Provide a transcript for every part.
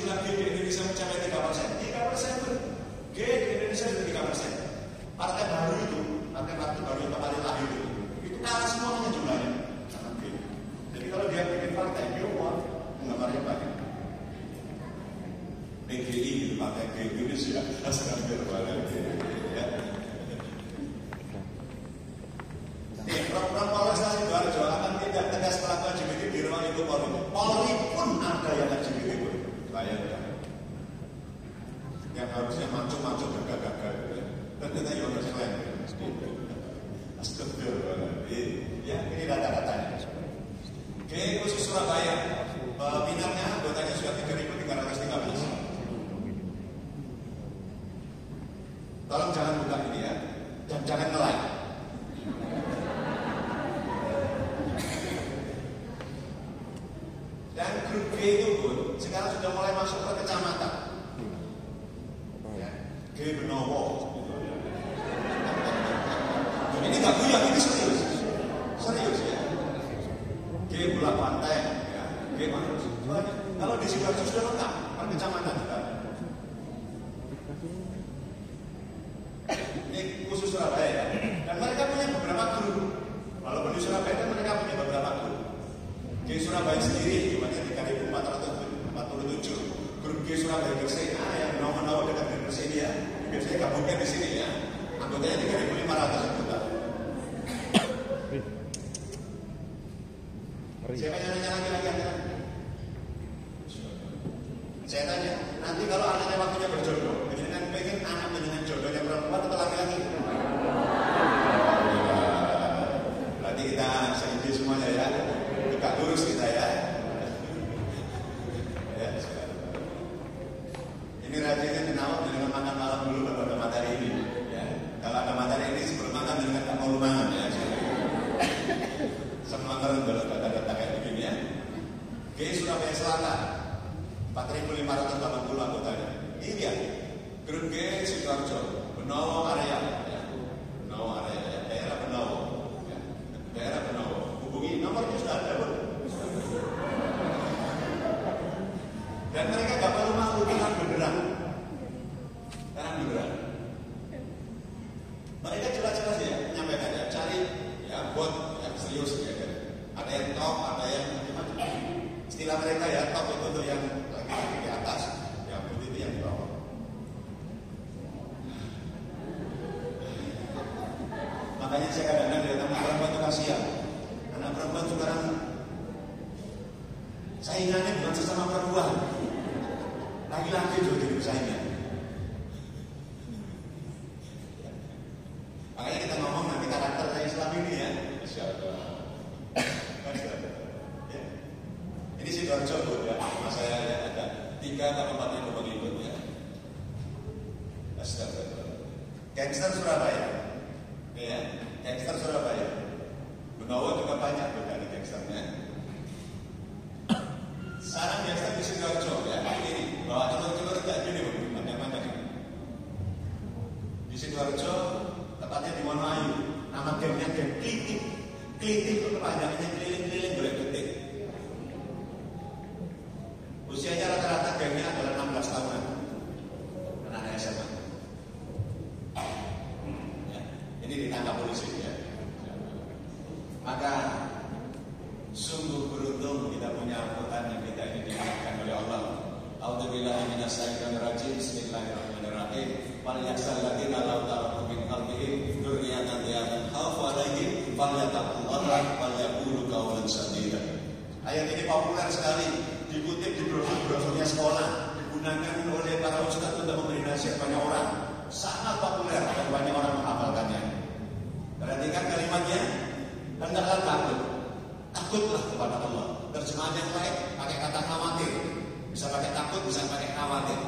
jumlah G di Indonesia mencapai 3%, 3% itu G di Indonesia sudah 3%. Partai baru itu, partai baru yang kemarin lahir itu kalah semuanya jumlahnya sama G. Jadi kalau dia bikin partai, dia penggemarnya banyak. PGI gitu, Partai G Indonesia, sekarang berbalik. Ya. Program Polres Sidoarjo akan tidak tegas melakukan LGBT di ruang itu Polri. Polri pun ada yang LGBT pun. Bayangkan. Yang harusnya mancung-mancung gagal-gagal. Dan kita juga harus keren. Astagfirullahaladzim. Ya, ini data-datanya. Oke, khusus Surabaya. Minatnya anggotanya sudah 3.313. Tolong jangan buka ini ya. Dan jangan nge-like. Dan grup G itu pun sekarang sudah mulai masuk ke kecamatan. Ya, G Benowo. Ini nggak guyon, ini serius, serius ya. G Bulak Pantai, ya. G Manus. Kalau di Sidoarjo sudah lengkap, kan kecamatan juga. Ini khusus Surabaya ya. Dan mereka punya beberapa grup. Walaupun di Surabaya mereka punya beberapa grup. G Surabaya sendiri jumlahnya 3.447. Grup G Surabaya Gresik, yang menawa dekat dengan Gresik ini ya. Biasanya gabungkan di sini ya. Anggotanya 3.500 anggota. Siapa yang nanya lagi? Saya tanya, nanti kalau anaknya waktunya berjodoh, dengan pengen anak dengan jodohnya perempuan atau laki-laki? Berarti kita setuju semuanya ya. Tegak lurus kita ya. Ya, ini rajinnya dinawar dengan makan malam dulu baru ada materi ini. Ya. Kalau ada materi ini sebelum makan dengan tak mau lumangan ya. Semua orang data-data kayak begini ya. G Surabaya Selatan 4.580 anggotanya. Ini dia. Grup G Sidoarjo, Benowo area ya. Benowo area ya. Daerah Benowo. Ya. Daerah Benowo. Hubungi nomornya sudah ada pun. Dan mereka gak perlu malu dengan beneran. Terang beneran. Mereka jelas-jelas ya menyampaikan ya, cari ya bot yang serius ya. Ada yang top, ada yang macam-macam. Istilah mereka ya top itu untuk yang laki-laki di atas, yang putih itu yang di bawah. Makanya saya kadang-kadang dari anak perempuan itu kasihan. Anak perempuan sekarang saingannya bukan sesama perempuan, laki-laki juga jadi saingan. Makanya kita ngomong nanti karakter Islam ini ya. Masya Allah. Ya. Ini Sidoarjo ya. Mas saya ada 3 atau 4 yang pengikut ya. Astagfirullah. Gangster Surabaya. Ya, gangster Surabaya. Benowo juga banyak tuh dari gangsternya. Sarang gangster di Sidoarjo ya. Ini bawa celur-celur kayak gini banyak-banyak ini. Di Sidoarjo tepatnya di Wonoayu. Nama gengnya geng Klitik. Klitik itu kepanjangannya keliling-keliling golek-golek. Usianya rata-rata gengnya adalah 16 tahunan. Anak SMA. Ya, ini ditangkap polisi ya. Maka sungguh beruntung kita punya angkutan yang kita ini diingatkan oleh Allah. A'udzubillahi minasyaitonir rajim. Bismillahirrahmanirrahim. Wal yaksal ladzina law taraku min qalbihim dzurriyyatan dhiyatan khaufu 'alaihim falyattaqullaha wal yaqulu qawlan sadida. Ayat ini populer sekali, dikutip di brosur-brosurnya sekolah, digunakan oleh para ustaz untuk memberi nasihat banyak orang. Sangat populer dan banyak orang menghafalkannya. Perhatikan kalimatnya, hendaklah takut. Takutlah kepada Allah. Terjemahan yang lain pakai kata khawatir. Bisa pakai takut, bisa pakai khawatir.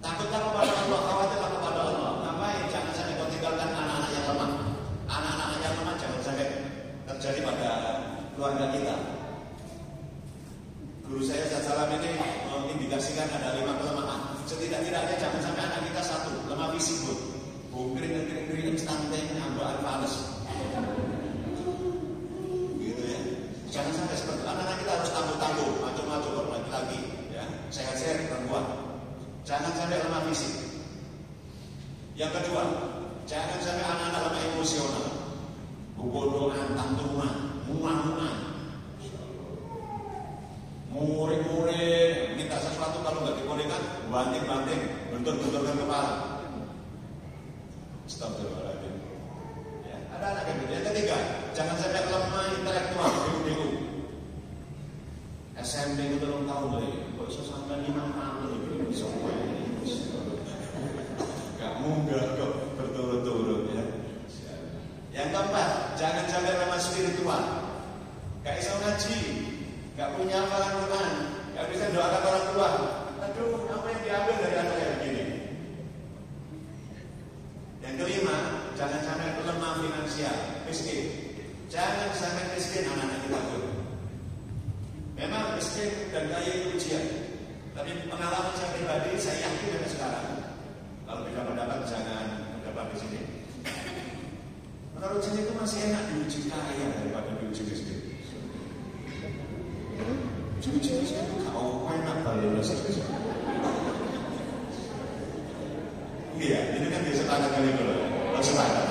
Takutlah kepada Allah, khawatirlah kepada Allah. Ngapain? Jangan sampai kau tinggalkan anak-anak yang lemah. Anak-anak yang lemah jangan sampai terjadi pada keluarga kita. Guru saya Ustaz Salam ini mengindikasikan ada 5 kelemahan. Setidak-tidaknya jangan sampai anak kita 1 Yang kedua, jangan sampai anak-anak lemah emosional, bodohan, tantruman, muan-muan, muring-muring, minta sesuatu kalau nggak dibolehkan, banting-banting, bentur-benturkan kepala. Astagfirullahaladzim. Ya, ada anak yang gitu. Yang ketiga, jangan sampai lemah intelektual, dulu. SMP itu 3 tahun lagi, kok bisa sampai 5 tahun gitu, semua gak munggah kok berturut-turut ya. Yang keempat, jangan sampai lemah spiritual, gak bisa ngaji, gak punya hafalan Quran, gak bisa doakan orang tua. Aduh, apa yang diambil dari anak kayak begini? Yang kelima, jangan sampai lemah finansial, miskin. Jangan sampai miskin anak-anak kita tuh. Memang miskin dan kaya itu ujian, tapi pengalaman saya pribadi, saya yakin sampai sekarang. Kalau beda pendapat jangan mendapat di sini. Menurut saya itu masih enak diuji kaya daripada diuji miskin. Uji miskin itu kau enak balas. Iya, ini kan biasa tanda kali dulu. Sepakat.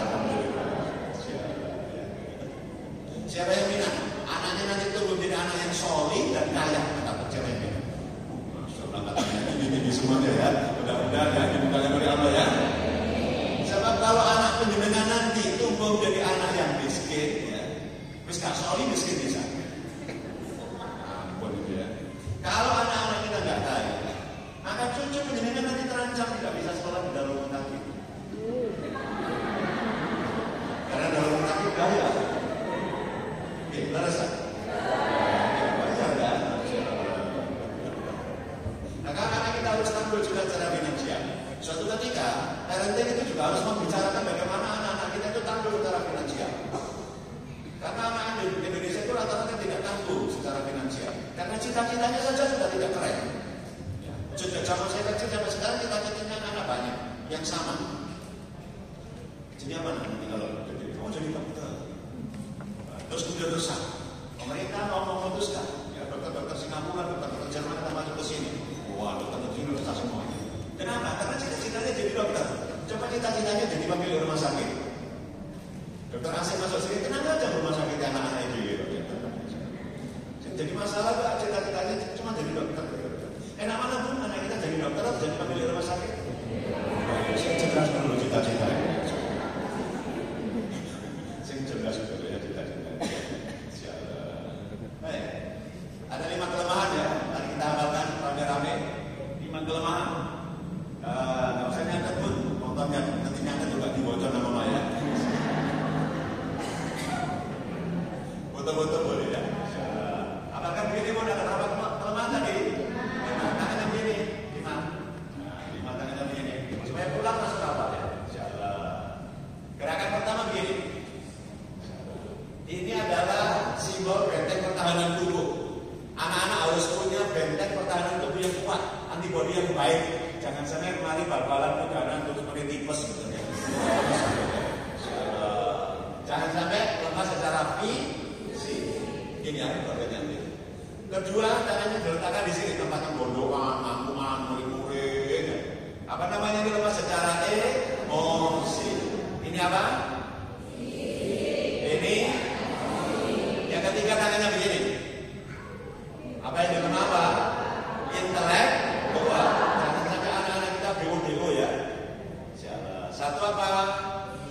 Siapa yang minat? Anaknya nanti tumbuh jadi anak yang solid dan kaya, kata siapa yang minat? Ini semuanya ya. Mudah-mudahan ya dimudahkan oleh Allah ya. Sebab kalau anak penjenengan nanti tumbuh jadi anak yang miskin, ya, wis gak solid miskin bisa. Ampun itu ya. Kalau anak-anak kita nggak kaya, maka cucu penjenengan nanti terancam tidak bisa sekolah di dalam rumah tangga. Karena dalam rumah tangga kaya. Beres kan? Wajar kan? Nah, karena kita harus tampil juga secara finansial. Suatu ketika, parenting itu juga harus membicarakan bagaimana anak-anak kita itu tampil secara finansial. Karena anak-anak di Indonesia itu rata-rata tidak tampil secara finansial. Karena cita-citanya saja sudah tidak keren. Sejak zaman saya kecil sampai sekarang cita-citanya anak banyak yang sama. Jadi apa nanti kalau jadi? Oh jadi dokter. Terus kemudian rusak. Pemerintah mau memutuskan, ya dokter-dokter Singapura, dokter-dokter Jerman akan masuk ke sini. Wah, dokter sini rusak semuanya. Kenapa? Karena cita-citanya jadi dokter. Coba cita-citanya jadi pemilik rumah sakit. Dokter asing masuk sini, kenapa aja rumah sakit anak-anak itu? Jadi masalah gak cita-citanya cuma jadi dokter. Enak mana pun anak kita jadi dokter atau jadi pemilik rumah sakit? Saya jelas dulu cita-citanya. Saya jelas dulu ya cita-citanya. Baik, ada 5 kelemahan ya. Mari kita hafalkan rame-rame 5 kelemahan. Nggak usah nyatet pun, contohnya nanti nyatet juga dibocor nama Maya. Foto-foto boleh ya. Apakah begini pun ada berapa kelemahan tadi? 5 tangannya begini, 5 tangannya begini. Supaya pulang masuk kapal ya. Insyaallah. Gerakan pertama begini. Ini adalah simbol benteng pertahanan tubuh. Anak-anak harus punya benteng pertahanan tubuh yang kuat, antibodi yang baik. Jangan sampai kemari bal-balan udara untuk seperti tipes gitu ya. Jangan sampai lemah secara fisik. Ini yang nanti. Kedua, tangannya diletakkan di sini tempat yang bodohan, angkuhan, muring-muring. Apa namanya ini lemah secara emosi. Ini apa? Ini. Yang ketiga tangannya begini. Apa yang dikenal apa? Intelek. Jangan sampai anak-anak kita bego-bego ya. Satu apa?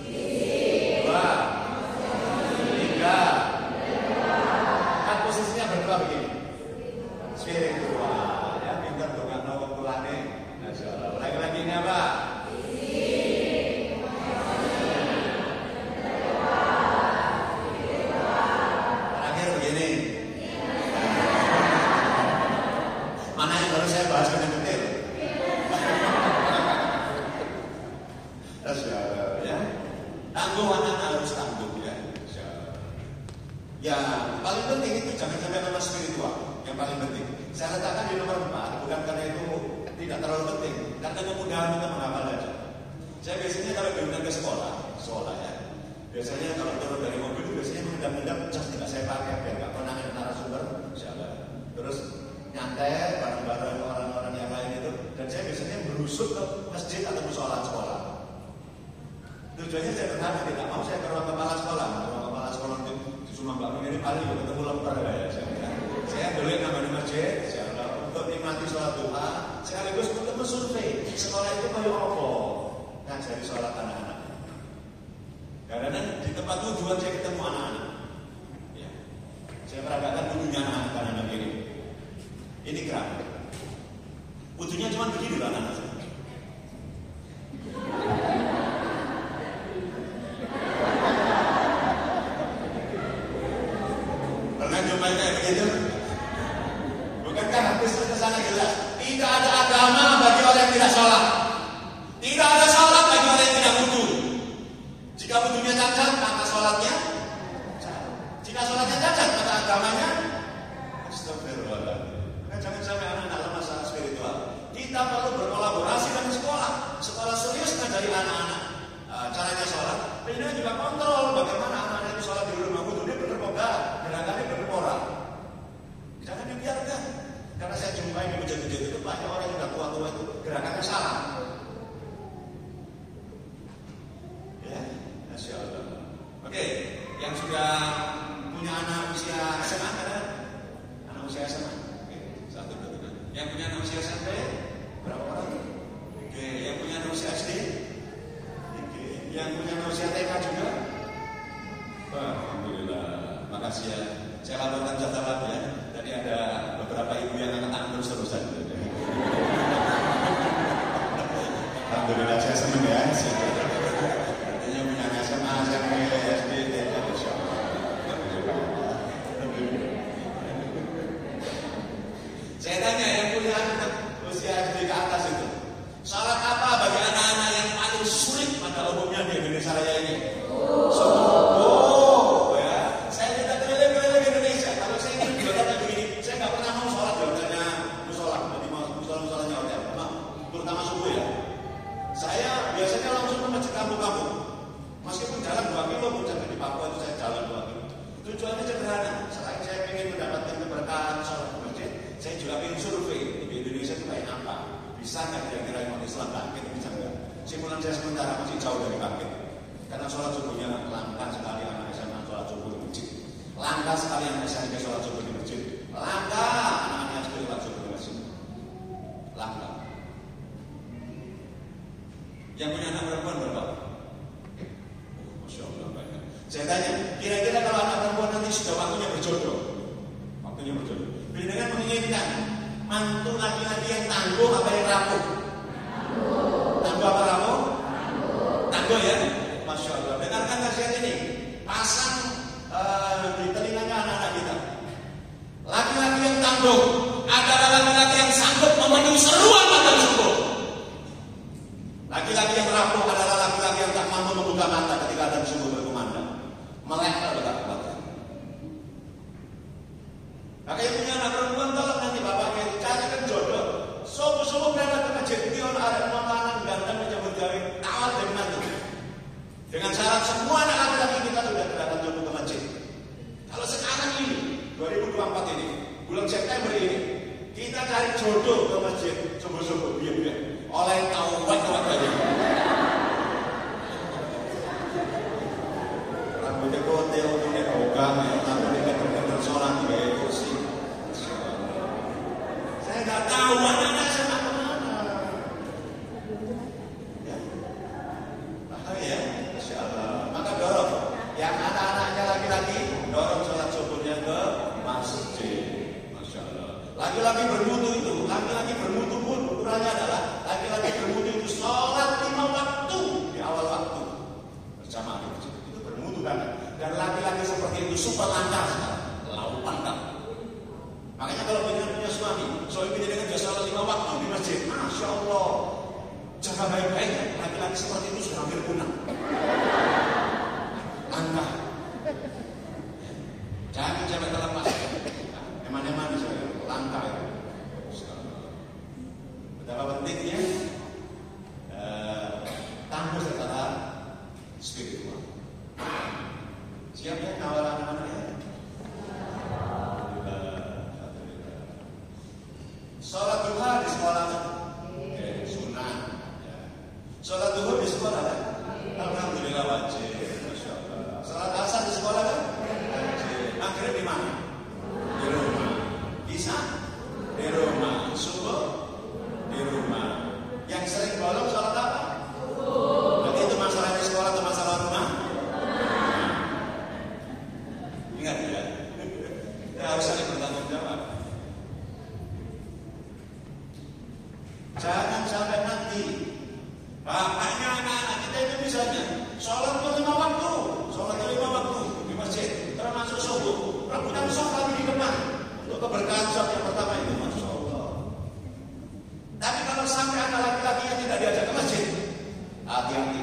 2, 3. Kan posisinya berdua begini. Spiritual ya, pintar dengan nawak kulane. Masyaallah. Lagi-lagi ini apa? Terakhir begini. Mana yang baru saya bahas dengan detail? Ya. Tangguh anak-anak harus tangguh ya. Ya, paling penting itu jangan sampai lemah spiritual. Yang paling penting. Saya letakkan di nomor 4, bukan karena itu tidak terlalu penting, karena kemudahan untuk menghafal aja. Saya biasanya kalau diundang ke sekolah ya. Biasanya kalau turun dari mobil, biasanya mengundang-undang jas tidak saya pakai biar nggak pernah ada narasumber. Terus nyantai bareng-bareng orang-orang yang lain itu. Dan saya biasanya berusuk ke masjid atau musola sekolah. Tujuannya sederhana, tidak mau saya ke ruang kepala sekolah. Ruang kepala sekolah itu di Sumbang Bangun ini paling ketemu lemper ya. Saya beli nama masjid, untuk nikmati sholat duha, sekaligus untuk mensurvei sekolah itu kayak apa, ngajari sholat anak-anak. Karena di tempat tujuan saya ketemu anak-anak. Ya. Saya peragakan wudhunya anak-anak ini. Ini keren. Wudhunya cuma begini loh anak-anak. Pernah jumpa kayak begitu? Bukankah hadis kesana jelas? Tidak ada agama bagi orang yang tidak sholat. Tidak ada sholat bagi orang yang tidak wudhu. Jika wudhunya cacat, maka sholatnya cacat. Jika sholatnya cacat, maka agamanya astagfirullahaladzim. Maka jangan sampai anak-anak dalam masalah spiritual. Kita perlu berkolaborasi dengan sekolah. Sekolah serius ngajari anak-anak caranya sholat. Ini juga kontrol bagaimana anak-anak itu sholat di rumah wudhu. Dia benar enggak? Gerakannya benar moral. Jangan dibiarkan. Karena saya jumpai di masjid-masjid itu banyak orang yang sudah tua-tua itu gerakannya salah. Ya, Masya Allah. Oke, yang sudah punya anak usia SMA kan? Anak usia SMA. Oke, satu dua. Yang punya anak usia SMP berapa orang? Oke, yang punya anak usia SD? Oke, yang punya anak usia TK juga? Alhamdulillah. Makasih ya. Saya laporkan catatan ya. Tadi ada beberapa ibu yang angkat terus-terusan. Alhamdulillah saya senang ya. Artinya punya SMA, SMP, SD, TK, Masya Allah. Saya tanya yang punya anak usia SD ke atas itu, salat apa bagi anak-anak yang paling sulit pada umumnya di Indonesia Raya ini? Tujuannya sederhana, selain saya ingin mendapatkan keberkahan sholat di masjid, saya juga ingin survei di Indonesia itu kayak apa. Bisa nggak kira-kira umat Islam bangkit, bisa nggak? Simulan saya sementara masih jauh dari bangkit. Karena sholat subuhnya langka sekali anak SMA sholat subuh di masjid. Langka sekali anak SMP sholat subuh di masjid. Langka anak-anak SD sholat subuh di masjid. Langka. Yang punya anak perempuan berapa? Masya Allah banyak. Saya tanya, kira-kira kalau anak perempuan nanti sudah waktunya berjodoh, dengan menginginkan mantu laki-laki yang tangguh apa yang rapuh? Tangguh apa rapuh? Tangguh ya, Masya Allah. Dengarkan nasihat ini, pasang di telinganya anak-anak kita. Laki-laki yang tangguh adalah laki-laki yang sanggup memenuhi seruan azan subuh. Laki-laki yang rapuh adalah laki-laki yang tak mampu membuka mata ketika azan subuh berkumandang. Melek kalau tak kuat. Maka yang punya anak perempuan tolong nanti bapaknya itu carikan jodoh. Subuh-subuh berangkat ke masjid. Dia ada makanan ganteng menyambut gawe tawar dari mantu. Dengan syarat semua anak laki-laki kita sudah berangkat jodoh ke masjid. Kalau sekarang ini 2024 ini bulan September ini kita cari jodoh ke masjid subuh-subuh biar oleh taubat tadi. Rambutnya kote, untungnya rogang, rambutnya bener-bener sholat juga itu sih. Saya nggak tahu anak-anak sama kemana. Ya, bahaya, Masya Allah. Maka dorong, yang anak-anaknya laki-laki dorong sholat subuhnya ke masjid. Masya Allah. Laki-laki bermutu itu, laki-laki bermutu pun ukurannya adalah laki-laki bermutu itu sholat 5 waktu di awal waktu bersama di masjid. Dan laki-laki seperti itu super lancar sekarang, laupan kan. Makanya kalau punya suami dengan jasa 5 waktu di masjid, Masya Allah, jaga baik-baik. Laki-laki seperti itu sudah hampir punah. Langkah. Jangan sampai terlepas. Eman-eman misalnya, langkah. Betapa pentingnya tangguh secara spiritual. Siap ya kawal anak-anaknya? Sholat duha di sekolah kan? Sunnah. Sholat duha di sekolah kan? Alhamdulillah. Alhamdulillah wajib. Masya Allah. Salat asar di sekolah kan? Wajib. Maghrib di mana? Di rumah. Bisa? Di rumah. Subuh? Di rumah. Yang sering bolong salat apa? Berarti itu masalah di sekolah atau masalah rumah? Ingat ya? Ya harus saling bertanggung jawab. Jangan sampai nanti bapaknya anak-anak kita itu misalnya sholat 5 waktu di masjid, termasuk subuh, rebutan sholat di depan untuk keberkahan sholat yang pertama itu, Masya Allah. Tapi kalau sampai ada laki-laki yang tidak diajak ke masjid, hati-hati.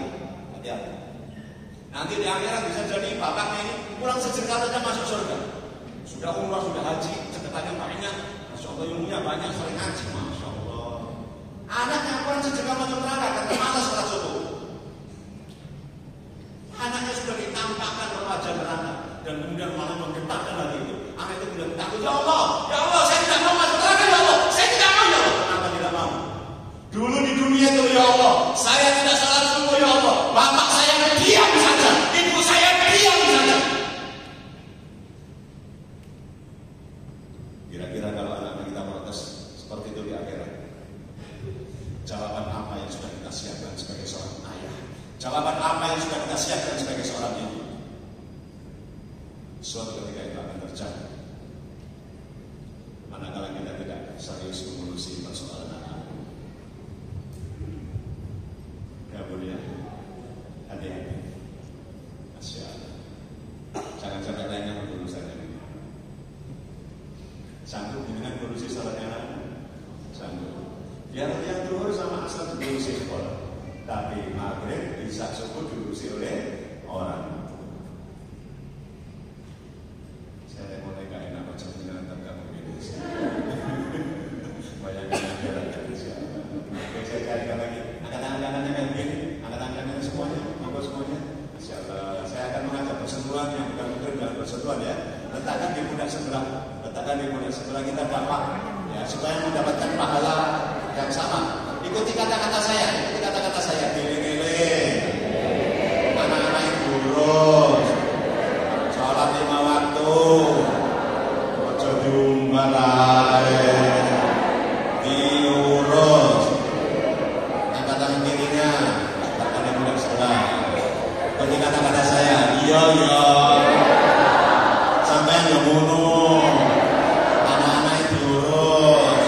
Nanti di akhirat bisa jadi bapaknya ini kurang sejengkal saja masuk surga. Sudah umrah, sudah haji, ceketannya banyak, Masya Allah, ilmunya banyak, sering haji, Masya Allah. Anaknya kurang sejengkal masuk neraka karena malas sholat subuh. Anaknya sudah ditampakkan wajah neraka dan kemudian malah menggetarkan hati itu. Anak itu kemudian takut, ya Allah, saya tidak mau masuk neraka, ya Allah, saya tidak mau, ya Allah. Kenapa tidak mau? Dulu di dunia itu, ya Allah, saya tidak sholat subuh, ya Allah. Bapak saya diam saja, ibu saya diam saja. Kira-kira kalau anak-anak kita protes seperti itu di akhirat, jawaban apa yang sudah kita siapkan sebagai seorang ayah? Jawaban apa yang sudah kita siapkan sebagai seorang ibu? Suatu ketika itu akan terjadi. Manakala kita tidak serius mengurusi persoalan anak. Ya mulia, hati-hati. Masya Allah. Jangan sampai lainnya berurusan ini. Sanggup dengan ngurusi salatnya anak? Sanggup. Biar yang zuhur sama asar diurusi sekolah, tapi maghrib bisa subuh diurusi oleh orang. Saya mulai gak enak baca dengan kamu ini. Bayangkan ajaran dari siapa? Oke, saya carikan lagi. Angkat tangan-tangannya kayak begini, angkat tangannya semuanya, monggo semuanya. Insya Allah, saya akan mengajak persentuhan yang bukan mungkin dalam persentuhan ya. Letakkan di pundak sebelah kita dapat, ya supaya mendapatkan pahala yang sama. Ikuti kata-kata saya. Giling-giling. Anak-anak yang lurus. Sholat 5 waktu. Ojo diumbar ae. Diurus. Angkat tangan kirinya. Letakkan di pundak sebelah. Ikuti kata-kata saya. Iya. Sampai yang ngono. Anak-anak yang lurus.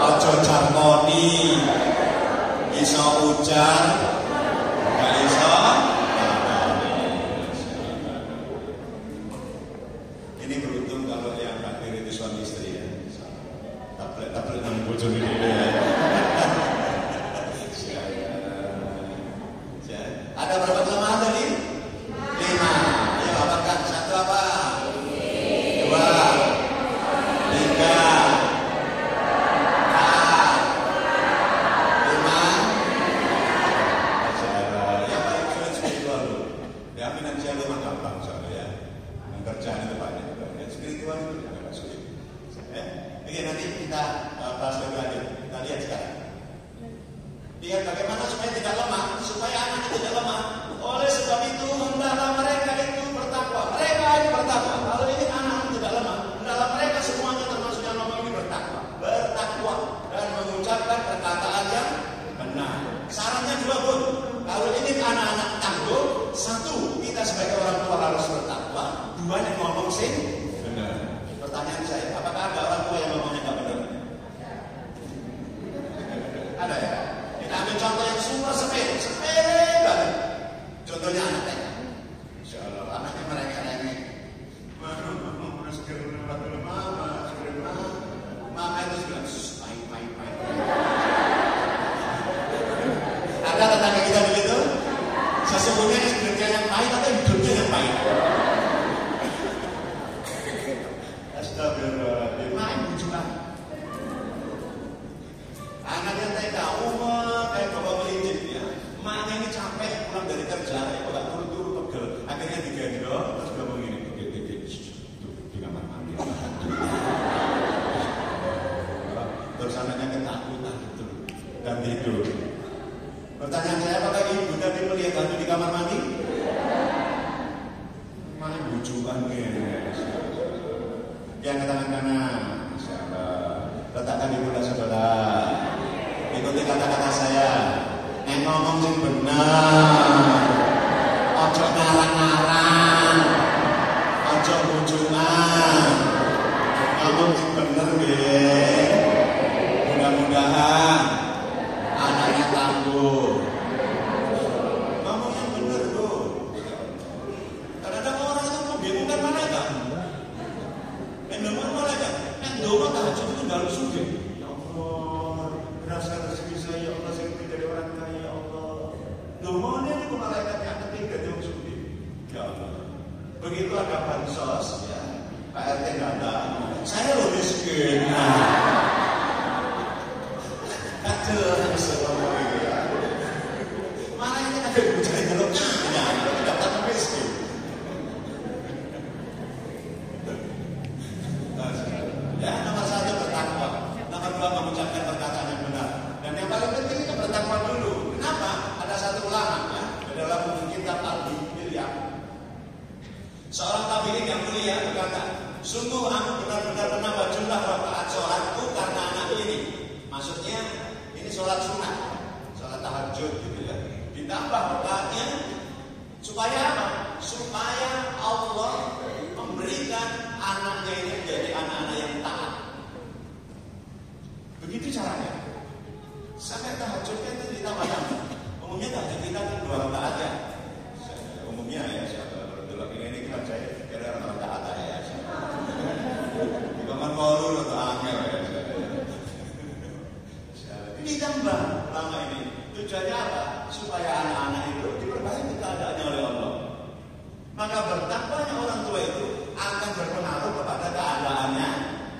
Ojo jarkoni, iso hujan, gak iso. Ini beruntung kalau yang akhir itu suami istri ya. Tablet nang bojone dhewe ya. Ada berapa kelemahan tadi? 5. Ya, apakah 1 apa? 2, 3. Kerjaan itu banyak, spiritual itu agak sulit. Oke, nanti kita bahas lebih lanjut. Kita lihat sekarang. Lihat bagaimana supaya tidak lemah, supaya anak itu tidak lemah. Oleh sebab itu hendaklah mereka itu bertakwa. Kalau ini anak tidak lemah, hendaklah mereka semuanya termasuk yang ngomong ini bertakwa dan mengucapkan perkataan yang benar. Sarannya 2 pun. Kalau ini anak-anak tangguh, 1 kita sebagai orang tua harus bertakwa. 2 yang ngomong sih benar. Pertanyaan saya, apakah ada orang tua yang ngomongnya nggak benar? Ada ya? Kita ambil contoh yang super sepele banget. Contohnya anaknya. Insya Allah anaknya mereka-rengek. Mama itu bilang, pahit. Ada tetangga kita begitu? Sesungguhnya hidupnya yang pahit atau hidupnya yang pahit? Astagfirullahaladzim. Main bujukan. Anak yang TK kayak bawa melincip ya. Maknya ini capek pulang dari kerja, ya kalau turu-turu pegel. Akhirnya digendong, terus ngomong gini, di kamar mandi. Terus anaknya ketakutan dan tidur. Pertanyaan saya, apakah ibu tadi melihat hantu di kamar mandi? di muda sebelah. Ikuti kata-kata saya. Nek ngomong sing bener. Ojo ngarang-ngarang. Ojo kunjungan. Ngomong sing bener nggih. Mudah-mudahan anaknya tangguh. Ngomong yang bener, Bu. Kadang-kadang orang itu membingungkan malaikat. Membingungkan malaikat. Doa tahajud itu dalam sujud. Ya Allah, berasal rezeki saya, ya Allah, saya ingin jadi orang kaya, ya Allah. Doanya itu malaikat yang ketiga dalam sujud. Ya Allah. Begitu ada bansos, ya, Pak RT datang, saya loh miskin. Aduh, selama ini ya. Malaikat ada bujangan gelapnya, ya, tidak tak miskin. Ya, nomor 1 bertakwa, nomor 2 mengucapkan perkataan yang benar, dan yang paling penting itu bertakwa dulu. Kenapa? Ada satu ulama ya, dalam kitab Al-Bilyah, seorang tabi'in yang mulia berkata, sungguh aku benar-benar menambah jumlah rakaat sholatku karena anak ini. Maksudnya ini sholat sunat, sholat tahajud gitu ya. Ditambah rakaatnya supaya apa? Supaya Allah memberikan anaknya ini menjadi anak-anak yang taat. Begitu caranya. Sampai tahajudnya itu ditambah-tambah. Umumnya tahajud kita itu 2 rakaat ya. Umumnya ya, kalau ini kan saya kira rakaat ya. Di kamar baru atau angel ya. Ditambah lama ini. Tujuannya apa? Supaya anak-anak itu diperbaiki keadaannya oleh Allah. Maka bertakwanya orang tua itu akan berpengaruh kepada keadaannya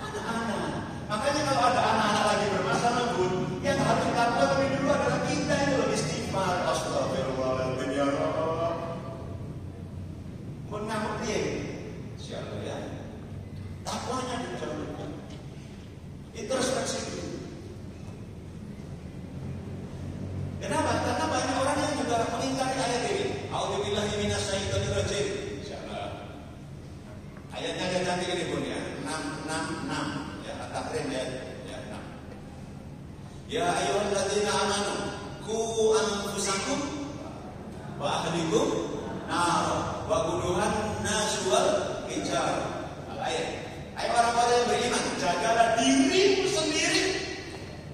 anak-anak. Makanya kalau ada anak-anak lagi bermasalah pun, yang harus takwa lebih dulu adalah kita itu lebih istighfar. Astagfirullahaladzim ya Allah. Mengamuk dia, siapa ya? Takwanya dijauhkan. Introspeksi dulu. Kenapa? Karena banyak orang yang juga mengingkari ayat ini. A'udzubillahi minasyaitonirrajim. Insyaallah. Ayatnya yang cantik ini pun ya. 666 ya, At-Tahrim ya 6. Ya ayyuhalladzina amanu qu anfusakum wa ahlikum nar wa quduhan nas wal hijar. Ayat. Hai orang-orang yang beriman, jagalah dirimu sendiri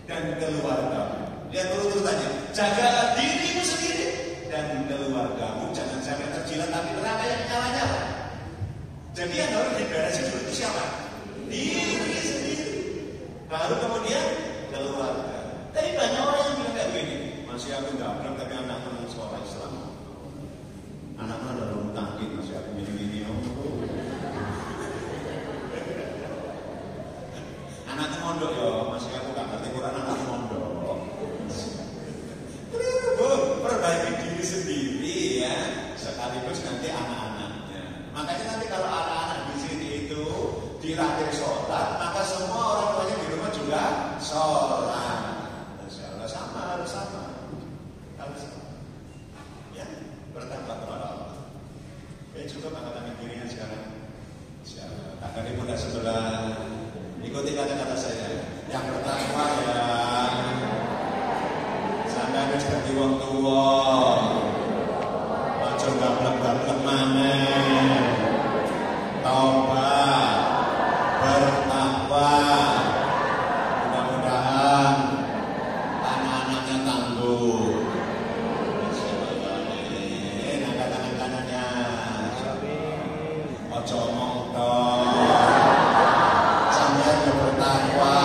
dan keluargamu. Lihat urutannya. Jagalah dirimu sendiri dan keluargamu, jangan sampai terjilat api neraka yang nyala-nyala. Jadi yang harus diberesin dulu itu siapa? Diri sendiri. Baru kemudian keluarga. Tapi banyak orang yang bilang kayak begini, masih aku gablang tapi anakku yang sekolah Islam. Anakku ada rumah tangga, masih aku gini-gini. Anakku mondok ya, masih aku gak ngerti Quran, anakku mondok. Perbaiki diri sendiri ya, sekaligus nanti anak-anaknya. Makanya nanti kalau anak-anak di sini itu diraktir sholat, maka semua orang tuanya di rumah juga sholat. Insyaallah sama, harus sama. Ya, bertakwa kepada Allah. Ya juga mengatakan dirinya sekarang. Insyaallah. Akan di muda sebelah. Ikuti kata-kata saya. Yang bertakwa ya. Sampai seperti wong tua, aja gablek-gablek maneh. Taubat, bertakwa. Mudah-mudahan anak-anaknya tangguh. Angkat tangan kanannya. Aja omong tok. Sampeyan bertakwa.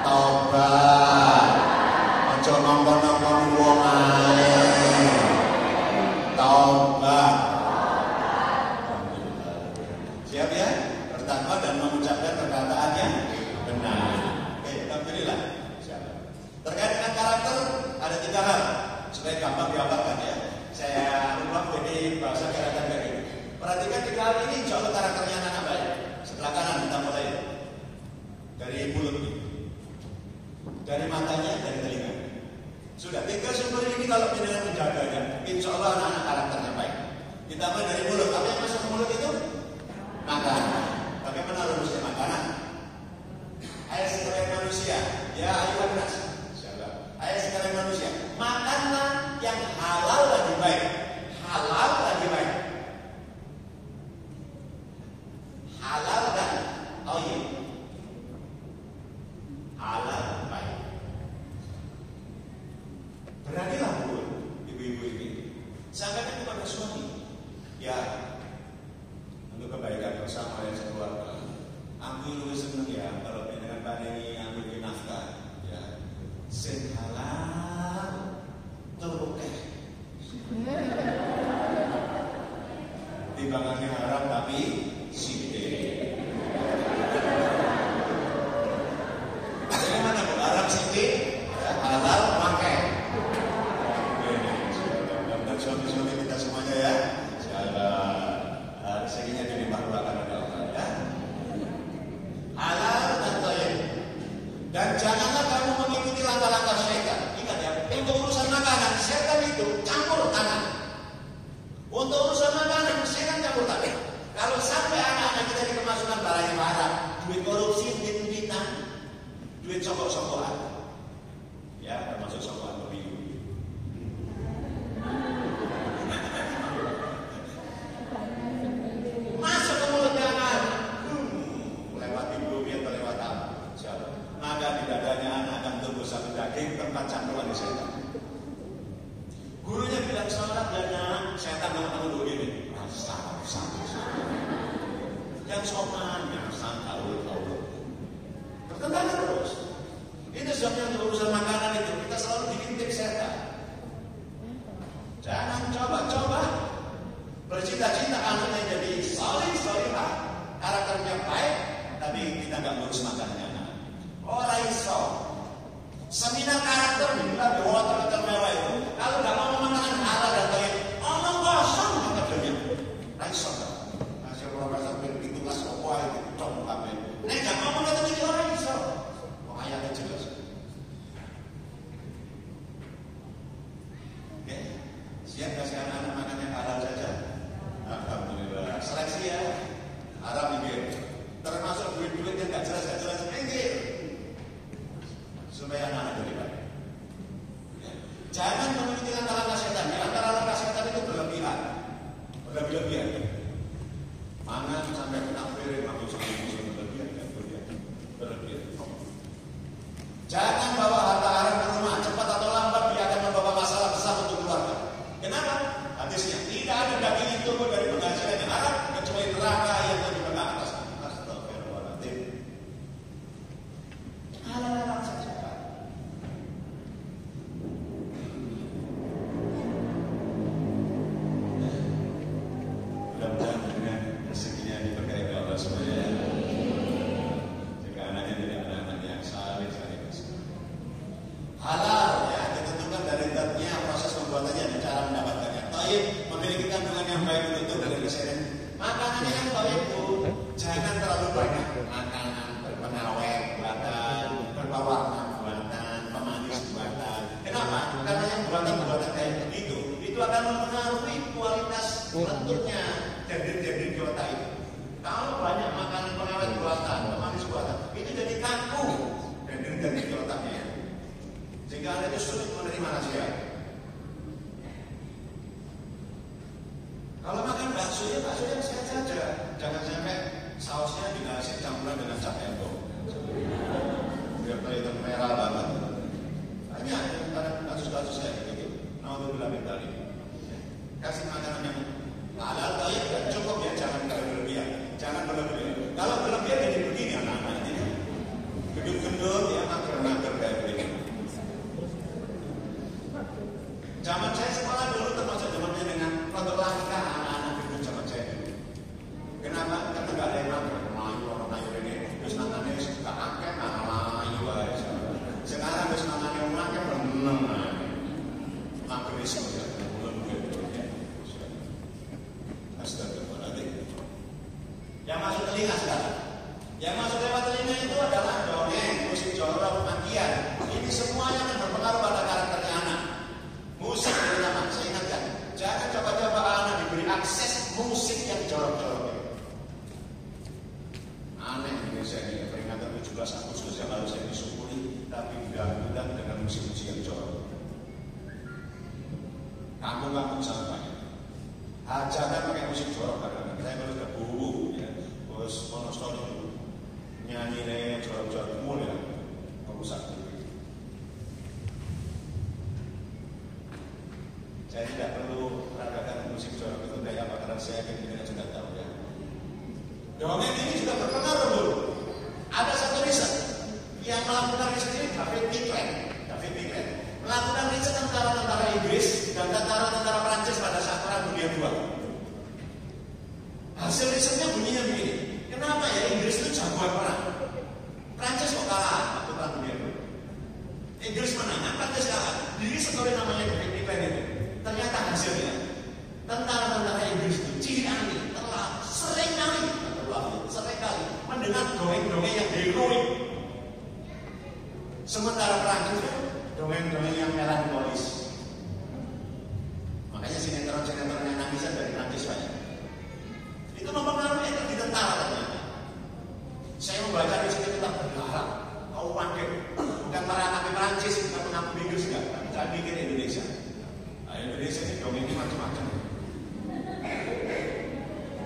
Taubat. Aja nongkon-nongkon wong ae. Taubat. Siap ya? Bertakwa dan mengucapkan perkataan yang benar. Oke, alhamdulillah. Insyaallah. Terkait dengan karakter ada 3 hal supaya gampang dihafalkan ya. Saya ubah jadi bahasa karakter kayak gini. Perhatikan 3 hal ini, insya Allah karakternya anak baik. Sebelah kanan kita mulai dari mulut, dari matanya, dari telinga. Sudah 3 sumber ini kalau kita menjaganya, insya Allah anak-anak karakternya baik. Kita mulai dari mulut. Apa yang masuk ke mulut itu? Makanan. Bagaimana rumusnya makanan? Air manusia, ya ayuhan nas. Ayat sekalian manusia, makanlah yang halal lagi baik. Halal lagi baik. Halal dan thayyib. Halal baik. Beranilah bu, ibu-ibu ini. Sampaikan kepada suami. Ya, untuk kebaikan bersama yang sekeluarga. Aku lebih senang ya kalau dengan pandemi ambil nafkah. Ya, sing halal terukeh. Timbangannya haram tapi sidik. Bagaimana bu? Haram sidik, halal pakai. Dan suami-suami kita semuanya ya. Seginya jadi makhluk akan ada Allah ya. Halal dan thayyib. Dan janganlah kamu mengikuti langkah-langkah syaitan. Ingat ya, untuk urusan makanan, syaitan itu campur tangan. Untuk urusan makanan, syaitan campur tangan. Kalau sampai anak-anak kita dikemasukan barang yang haram, duit korupsi, duit-duitan, duit sokok-sokokan, ya termasuk sokokan pemilu. Masuk ke mulutnya anak, lewat Indomie atau lewat apa? Maka di dadanya anak akan tumbuh satu daging tempat campuran di setan. Gurunya bilang sholat dan setan kamu begini. Yang sopannya tahu. Bertentangan terus. Itu sebabnya untuk urusan makanan itu kita selalu diintip setan. Jangan coba-coba bercita-cita anaknya jadi solihah, karakternya baik, tapi kita nggak ngurus makanannya. Orang iso seminar karakter dibilang di hotel mewah itu. Kalau nggak mau makanan halal dan baik, omong kosong karakternya. Iso kan? Masih profesor itu kelas opo itu cong kabeh. Nek nggak ngomong kata jadi orang iso. Kok ayatnya jelas. Oke, siap kasih anak-anak makan yang halal saja. Alhamdulillah. Seleksi ya. Haram minggir. Termasuk duit-duit yang nggak jelas minggir. Supaya anak-anak jadi baik. Jangan mengikuti langkah-langkah setan. Di antara langkah setan itu berlebihan. Mangan sampai kena piring, maksud berlebihan. Jangan bawa harta haram ke rumah. Cepat atau lambat dia akan membawa masalah besar untuk keluarga. Kenapa? Hadisnya tidak ada daging yang tumbuh dari penghasilan yang haram kecuali neraka yang lebih ke atas. Astagfirullahaladzim. Halal saja. Mudah-mudahan dengan rezekinya diberkahi oleh Allah semuanya. Jika anaknya jadi anak-anak yang saleh. Halal ya ditentukan dari zatnya, proses pembuatannya dan cara mendapatkannya. Thayyib memiliki kandungan yang baik untuk dari kesehatan. Makanan yang thayyib itu jangan terlalu banyak. Makanan berpengawet buatan, berwarna buatan, pemanis buatan. Kenapa? Karena yang buatan kayak begitu itu akan mempengaruhi kualitas bentuknya daging-daging di otak itu. Kalau banyak makanan pengawet buatan, pemanis buatan, itu jadi kaku daging-daging di otaknya. Sehingga Anda itu sulit menerima nasihat. Kalau makan bakso ya sehat saja. Jangan sampai sausnya dikasih campuran dengan cap embong. Biar kelihatan merah banget. Hanya ada kasus-kasus kayak begitu. Naudzubillah min dzalik. Kasih makanan yang halal, thayyib dan cukup ya, jangan berlebihan. Jangan berlebihan. Kalau berlebihan jadi begini anak-anak ini. Gendut-gendut ya, mager-mager kayak begini. Zaman saya sekolah dulu termasuk zamannya dengan produk langka anak-anak itu zaman saya dulu. Kenapa? Karena nggak ada yang makan. Orang Melayu ini terus nangannya suka akeh, Melayu aja. Sekarang terus nangannya makan berenang. Magerisme ya, belum gitu. Kampung-kampung sangat banyak. Hajatan pakai musik jorok kadang-kadang. Saya kalau sudah bubu, ya, terus monoston nyanyi jorok-jorok mulu ya, merusak diri. Saya tidak perlu peragakan musik jorok itu kayak apa, karena saya yakin sudah tahu ya. Dongeng ini juga berpengaruh dulu. Ada satu riset yang melakukan riset ini David Picklen melakukan riset tentara Inggris dan tentara Prancis pada saat Perang Dunia II. Hasil risetnya bunyinya begini. Kenapa ya Inggris itu jagoan perang? Prancis kok kalah waktu Perang Dunia II? Inggris menang, Prancis kalah. Di riset oleh namanya David Picklen itu. Ternyata hasilnya tentara Inggris itu seringkali mendengar dongeng-dongeng yang heroik. Sementara Prancis itu dongeng-dongeng yang melankolis. Makanya sinetron-sinetron yang nangisan dari Prancis banyak. Itu mempengaruhi di tentara ternyata. Saya membaca di sini kita berharap kau pakai bukan para napi Prancis, bukan napi Inggris enggak. Jangan bikin Indonesia. Nah, Indonesia ini dongengnya macam-macam.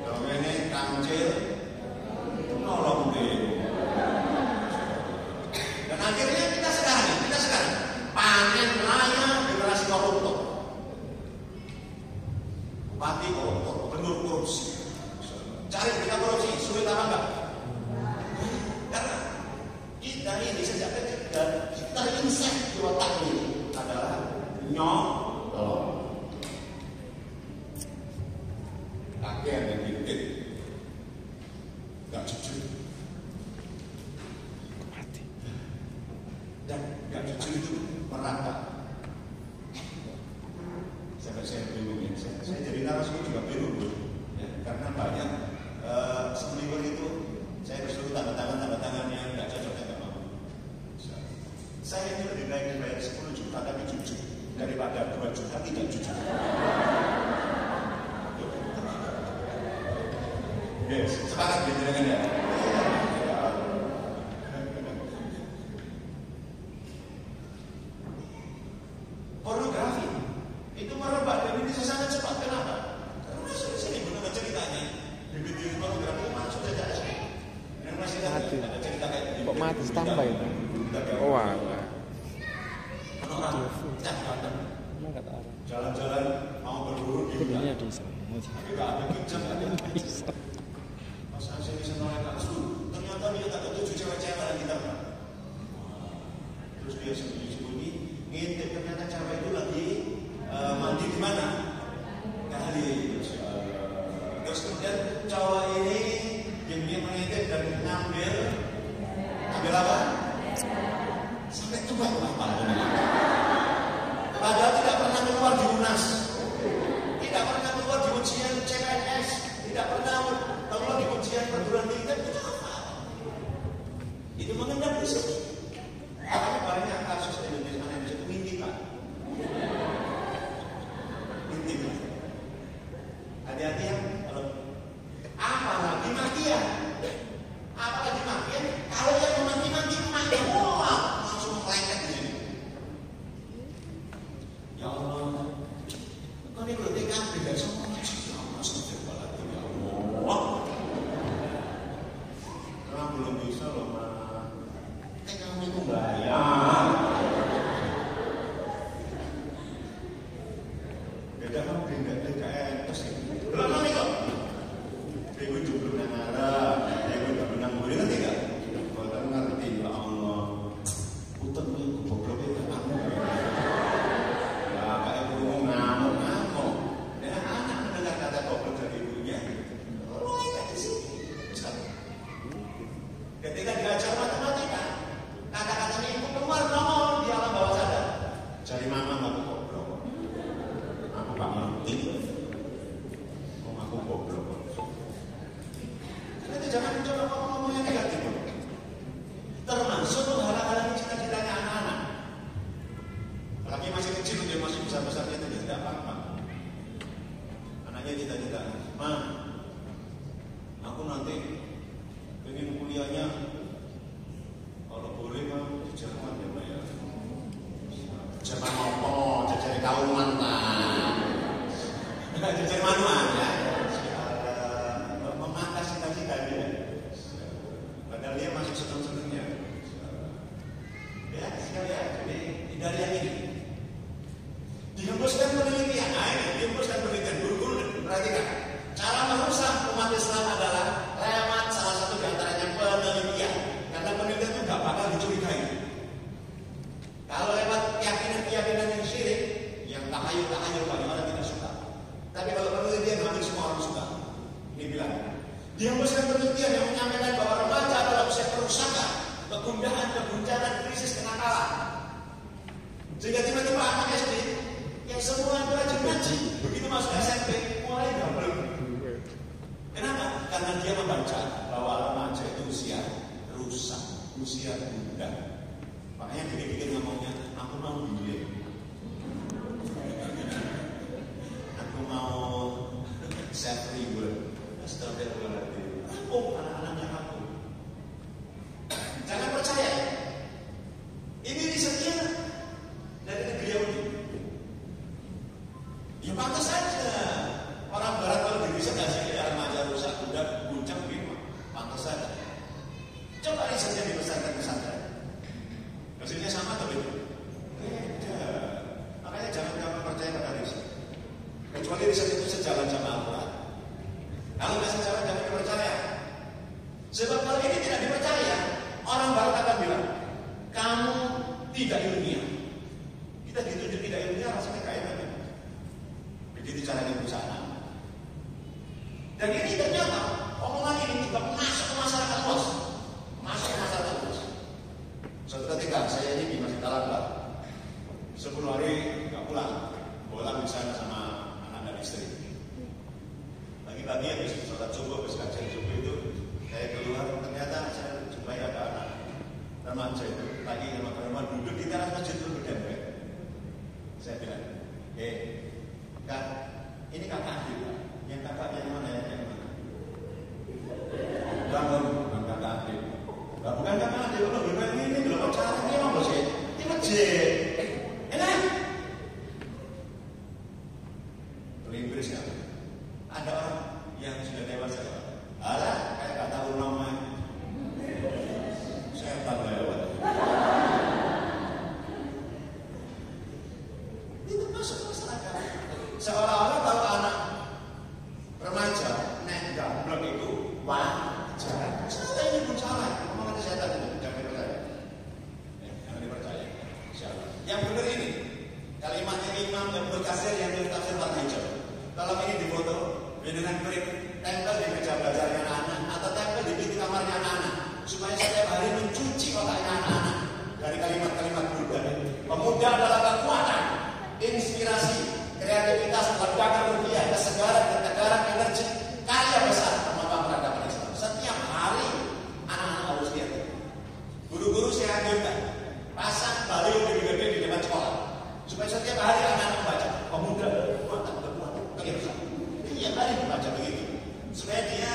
Dongengnya kancil, nolong deh. Dan akhirnya kita sekarang panen raya generasi koruptor. Bupati koruptor, gubernur korupsi. Cari berita korupsi, sulit apa enggak? Karena kita ini sejak kecil dan terinsek di otak ini adalah nyolong. Kakek yang dikit, gak jujur. Dan gak jujur itu merata. Saya bingung ya. Saya jadi narasumber juga bingung, ya, karena banyak senior itu saya disuruh tanda tangan yang nggak cocok, saya nggak mau. Saya ini lebih baik dibayar 10 juta tapi jujur daripada 2 juta tidak jujur. Yes, sepakat gitu dengan ya. Pornografi itu merebak dan ini sangat cepat. Kenapa? Karena sini benar ceritanya. Bibit pornografi masuk saja ada. Yang masih ada cerita kayak gitu. Kok mati standby itu? Oh, wah. Jalan-jalan mau berburu di hutan. Tidak ada kijang, ada pisau. Pas saya bisa nolak langsung. Ternyata dia tak ada 7 cewek-cewek yang kita pernah. Terus dia sembunyi-sembunyi ngintip, ternyata cewek itu lagi mandi di mana? Kali. Terus kemudian cowok ini dia mengintip dan ngambil apa? Sampai tua apa? Padahal tidak pernah keluar di UNAS, tidak pernah keluar di ujian CPNS, tidak pernah keluar di ujian perguruan tinggi. Itu apa? Itu mengendap di sini. Tapi banyak kasus Indonesia itu intiman. Hati-hati ya. Apalagi makian. Kalau yang memaki-maki emaknya, wah, langsung melengket di sini. Ya Allah, kau ini berarti kan beda sama ya Allah, astagfirullahaladzim, ya Allah. Karena belum bisa loh, Ma. Kamu itu bayar. Beda kan beda terus ya. Belum nih kok. Ibu juga belum ngarah, ibu gak pernah ngomongin nanti gak? Kalau kamu ngerti, ya Allah, utang itu gobloknya gak kamu. Ya, kayak ibu ngamuk. Dan anak mendengar kata goblok dari ibunya, mulai dari sini. Ketika diajar matematika, kata-katanya ibu keluar ngomong di alam bawah sadar. Cari mama gak goblok. Aku gak ngerti. masuk SMP mulai double. Kenapa? Karena dia membaca bahwa remaja itu usia rusak, usia muda. Makanya dikit-dikit ngomongnya, aku mau duit, aku mau self reward. Astagfirullahaladzim. Oh, anak-anaknya aku. Jangan percaya. Ini risetnya dari negeri Yahudi. Ya pantas saja. Orang barat kalau di riset hasilnya remaja rusak, muda, buncang, bima. Pantas saja. Coba risetnya dibesarkan ke sana. Hasilnya sama atau beda? Beda. Makanya jangan gampang percaya pada riset. Kecuali riset itu sejalan sama Al-Quran. Kalau nggak sejalan jangan dipercaya. Sebab kalau ini tidak dipercaya, orang barat akan bilang, kamu tidak ilmiah. Kita ditunjuk tidak ilmiah rasanya kayak apa? Begitu caranya berusaha. Dan ini ternyata omongan ini juga masuk ke masyarakat luas. Masuk ke masyarakat luas. Suatu ketika saya ini masih talaba, 10 hari nggak pulang, pulang di sana sama anak dan istri. Pagi-pagi habis sholat subuh, habis kajian subuh itu, saya keluar, ternyata saya jumpai ada anak remaja itu lagi sama perempuan duduk di teras masjid itu berdempet. Saya bilang, Kak, ini kakak adik, Pak. Yang kakak yang mana ya? Yang mana? Bukan kakak adik. Bukan kakak adik, kalau bilang ini belum pacaran, ini mau sih? Ini masjid. Enak? Inggris kan? Ada orang yang sudah dewasa, alah, kayak gak tahu namanya. Saya tak lewat. Itu masuk masyarakat. Seolah-olah kalau anak remaja nek gablek itu wajar. Salah ini pun salah. Omongan setan itu jangan dipercaya. Jangan dipercaya. Yang benar ini kalimatnya Imam Ibnu Katsir yang dari tafsir Fathul Hijab. Kalau ini difoto, beneran print, tempel di meja belajarnya anak-anak atau tempel di pintu kamarnya anak-anak, supaya setiap hari mencuci otaknya anak-anak dari kalimat-kalimat Buddha. Pemuda adalah kekuatan, inspirasi, kreativitas, ledakan rupiah, kesegaran, ketegaran, energi, karya besar kemampuan peradaban Islam. Setiap hari anak-anak harus lihat. Guru-guru saya anjurkan pasang baliho gede-gede di depan sekolah, supaya setiap hari anak-anak membaca pemuda kekuatan. Yang tadi dibaca begitu supaya dia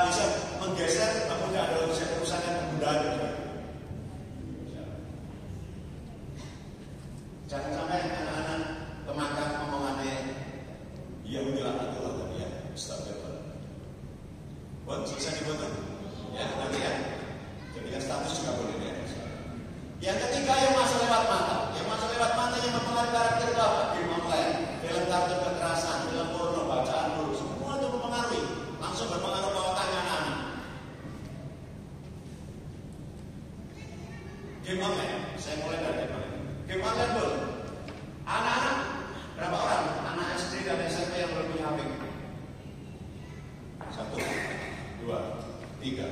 bisa menggeser pemuda adalah usaha kebudayaan. Jangan sampai anak-anak kemakan omongannya Yahudi laknatullah tadi ya. Astagfirullah. Buat bisa dibuat ya nanti ya. Jadikan status juga boleh ya. Yang ketiga yang masuk lewat mata. Yang masuk lewat mata yang mempengaruhi karakter itu apa? Game online, film kartun kekerasan, film porno, bacaan dulu, semua itu mempengaruhi. Langsung berpengaruh ke otaknya anak-anak. Game online, saya mulai dari game online. Game online pun, anak-anak berapa orang? Anak SD dan SMP yang belum punya HP? 1, 2, 3.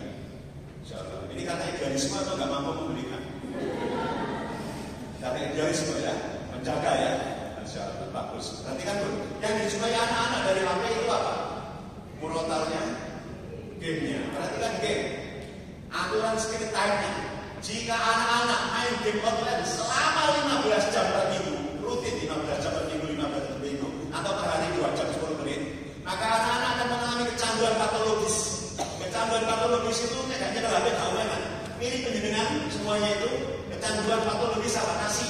Insyaallah. Ini karena idealisme atau nggak mampu membelikan? Karena idealisme ya, menjaga ya. Insyaallah bagus. Nanti kan yang disukai anak-anak dari HP itu apa? Murotalnya, gamenya. Perhatikan game. Aturan screen time-nya. Jika anak-anak main game online selama 15 jam per minggu, rutin 15 jam per minggu, 15 jam per minggu, atau per hari 2 jam 10 menit, maka anak-anak akan mengalami kecanduan patologis. Kecanduan patologis itu tidak hanya HP kawinan. Ini penjenengan semuanya itu kecanduan patologis apa nasi.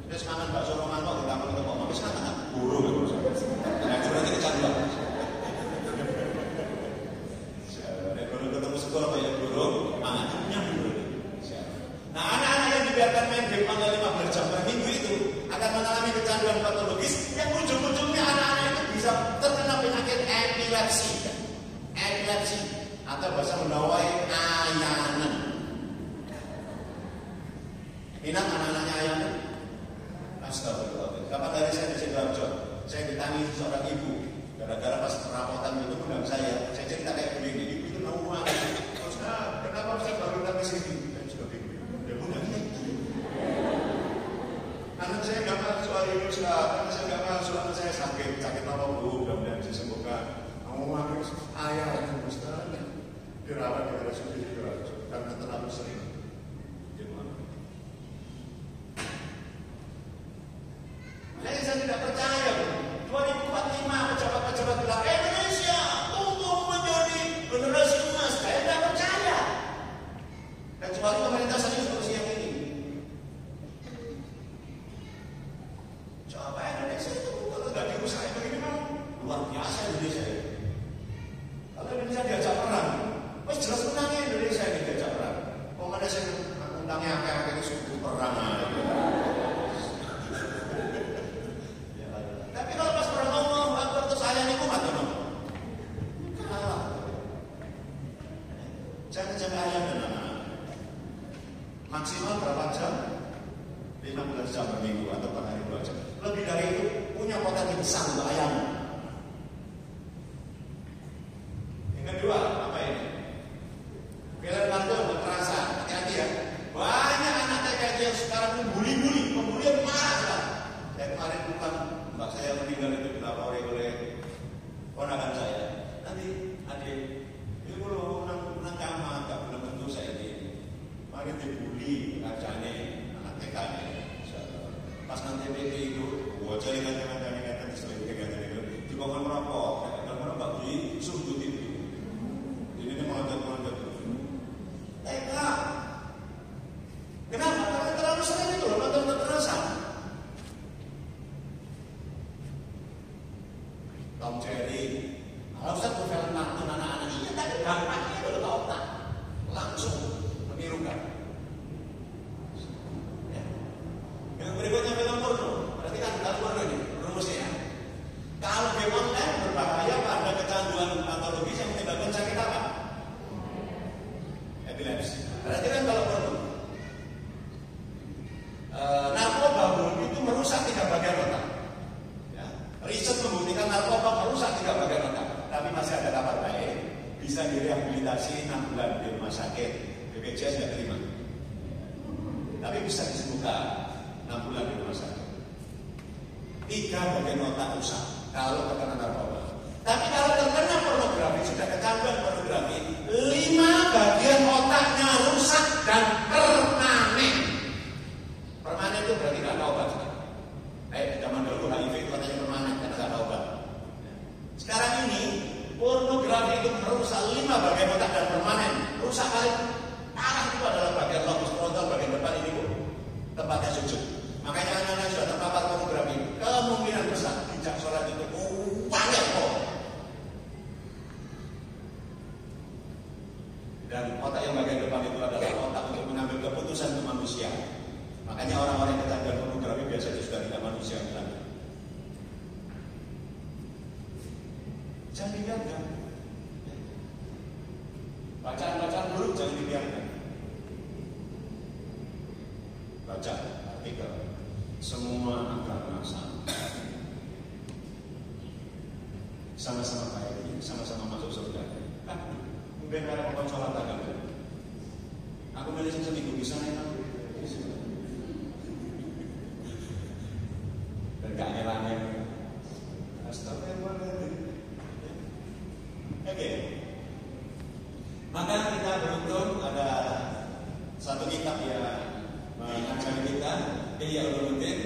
Terus makan bakso Romanto di taman toko, habis kata burung ya bos. Nah, cuma kita kecanduan. Kalau ketemu sekolah ya burung, mangannya burung. Nah, anak-anak yang dibiarkan main game online 15 jam per minggu itu akan mengalami kecanduan patologis yang ujung-ujungnya anak-anak itu bisa terkena penyakit epilepsi. Epilepsi atau bahasa Mendawai ayanan. Minat anak-anaknya ayanan? Astagfirullah. Kapan hari saya di Sidoarjo, saya ditangis seorang ibu gara-gara pas perapotan itu undang saya cerita kayak begini, ibu itu mau uang. Ustaz, kenapa saya baru datang ke sini? Saya sudah bingung. Dia undangnya itu. Anak saya nggak masuk soal ini, karena saya nggak suami saya sakit apa bu, mudah-mudahan disembuhkan. Mau makan ayah dan Ustaz dirawat di RSUD Sidoarjo karena terlalu sering. Gimana? Saya tidak percaya. 2045 pejabat-pejabat bilang Indonesia tumbuh menjadi generasi emas. Saya tidak percaya. Kecuali pemerintah saja seperti yang ini. Coba Indonesia itu kalau nggak diusaha begini memang luar biasa Indonesia. Kalau Indonesia diajak perang, jelas menangnya Indonesia ini diajak perang. Pokoknya saya undangnya apa-apa itu suku perang aja. Tapi kalau pas perang ngomong, akbar terus ayah ini kumat kan? Kalah. Jangan jaga ayah dan anak. Maksimal berapa jam? 15 jam per minggu atau per hari 2 jam. Lebih dari itu punya potensi besar untuk ayahnya. Yang kedua, apa ini? Film kartun kekerasan, hati-hati ya. Banyak anak TKJ yang sekarang membuli-buli, yang marah lah. Saya kemarin bukan mbak saya meninggal itu dilapori oleh ponakan saya. Nanti adik, ini kalau menang kamar, nggak belum tentu saya ini. Mari dibully, kacanya anak TKJ. Pas nanti PP itu, wajah kata-kata itu, di bawah merokok, kalau merokok beli sungguh itu. Ini melonjak-melonjak terus. Enggak. Kenapa? Karena terlalu sering itu nonton kekerasan. Tom Jerry, kalau Ustaz tuh film kartun anak-anak ini tadi dampaknya itu ke otak, langsung menirukan. Ya. Yang berikutnya film porno. Berarti kan tahu porno ini rumusnya. Kalau game online berbahaya pada kecanduan patologis yang menyebabkan sakit apa? Epilepsi. Berarti kan kalau porno. Narkoba itu merusak 3 bagian otak. Ya. Riset membuktikan narkoba merusak 3 bagian otak. Tapi masih ada kabar baik, bisa direhabilitasi 6 bulan di rumah sakit. BPJS tidak terima. Tapi bisa disembuhkan 6 bulan di rumah sakit. 3 bagian otak rusak kalau terkena narkoba. Tapi kalau terkena pornografi, sudah kecanduan pornografi, 5 bagian otaknya rusak dan permanen. Permanen itu berarti tidak ada obat. Zaman dulu HIV itu katanya permanen karena tidak ada obat. Sekarang ini pornografi itu merusak 5 bagian otak dan permanen. Rusak paling parah itu adalah bagian lobus frontal bagian depan ini bu, tempatnya sujud. Makanya anak-anak sudah terpapar pornografi, kemungkinan besar tidak sholat itu banyak kok. Dan otak yang bagian depan itu adalah otak untuk mengambil keputusan untuk manusia. Makanya orang-orang yang kecanduan pornografi biasanya sudah tidak manusia lagi. Jangan dibiarkan. Bacaan-bacaan buruk jangan dibiarkan. Baca artikel. Semua agama sama-sama baik, sama-sama masuk surga. Mungkin ada pokok sholat agama. Aku milih seminggu bisa nih. Dan gak ngelangin. Astagfirullahaladzim. Oke. Maka kita beruntung ada satu kitab yang mengajari kita, Ihya Ulumuddin.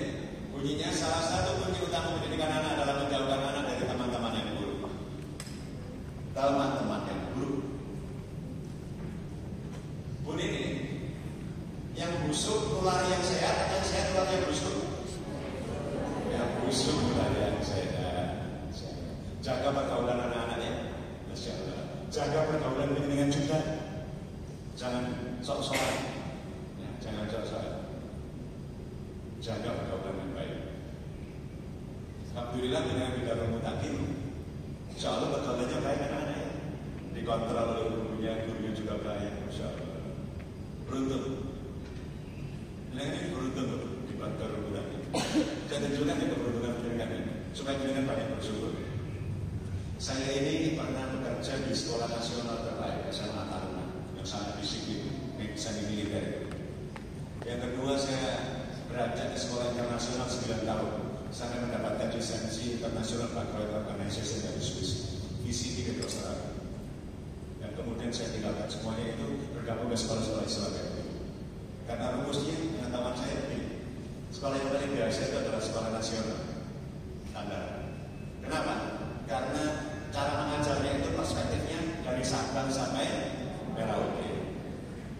Bunyinya salah satu kunci utama pendidikan anak adalah menjauhkan anak dari teman-teman yang buruk. Teman-teman yang buruk. Bun ini yang busuk nular yang sehat nular yang busuk. Yang busuk nular yang sehat. Jaga pergaulan anak-anaknya. Masya Allah. Jaga pergaulan dengan juga. Jangan sok-sokan. Ya, jangan sok-sokan. Jaga pergaulan yang baik. Alhamdulillah dengan bidang mutakin. Insya Allah pergaulannya baik anak-anaknya. Dikontrol oleh gurunya juga baik. Insya Allah. Beruntung. Ini beruntung di bangkar mutakin. Jadi juga kita beruntungan dengan ini. Supaya kita banyak bersyukur. Saya ini pernah bekerja di Sekolah Nasional terbaik SMA Taruna yang sangat disiplin, seni militer. Yang kedua saya beranjak di Sekolah Internasional 9 tahun. Saya mendapatkan desain International Baccalaureate Organization dari Swiss, VCT di Australia. Dan kemudian saya tinggalkan semuanya itu bergabung ke sekolah-sekolah Islam itu. Karena rumusnya pengetahuan saya begini, sekolah yang paling biasa itu adalah sekolah nasional. Kenapa? Karena cara mengajarnya itu perspektifnya dari Sabang sampai Merauke.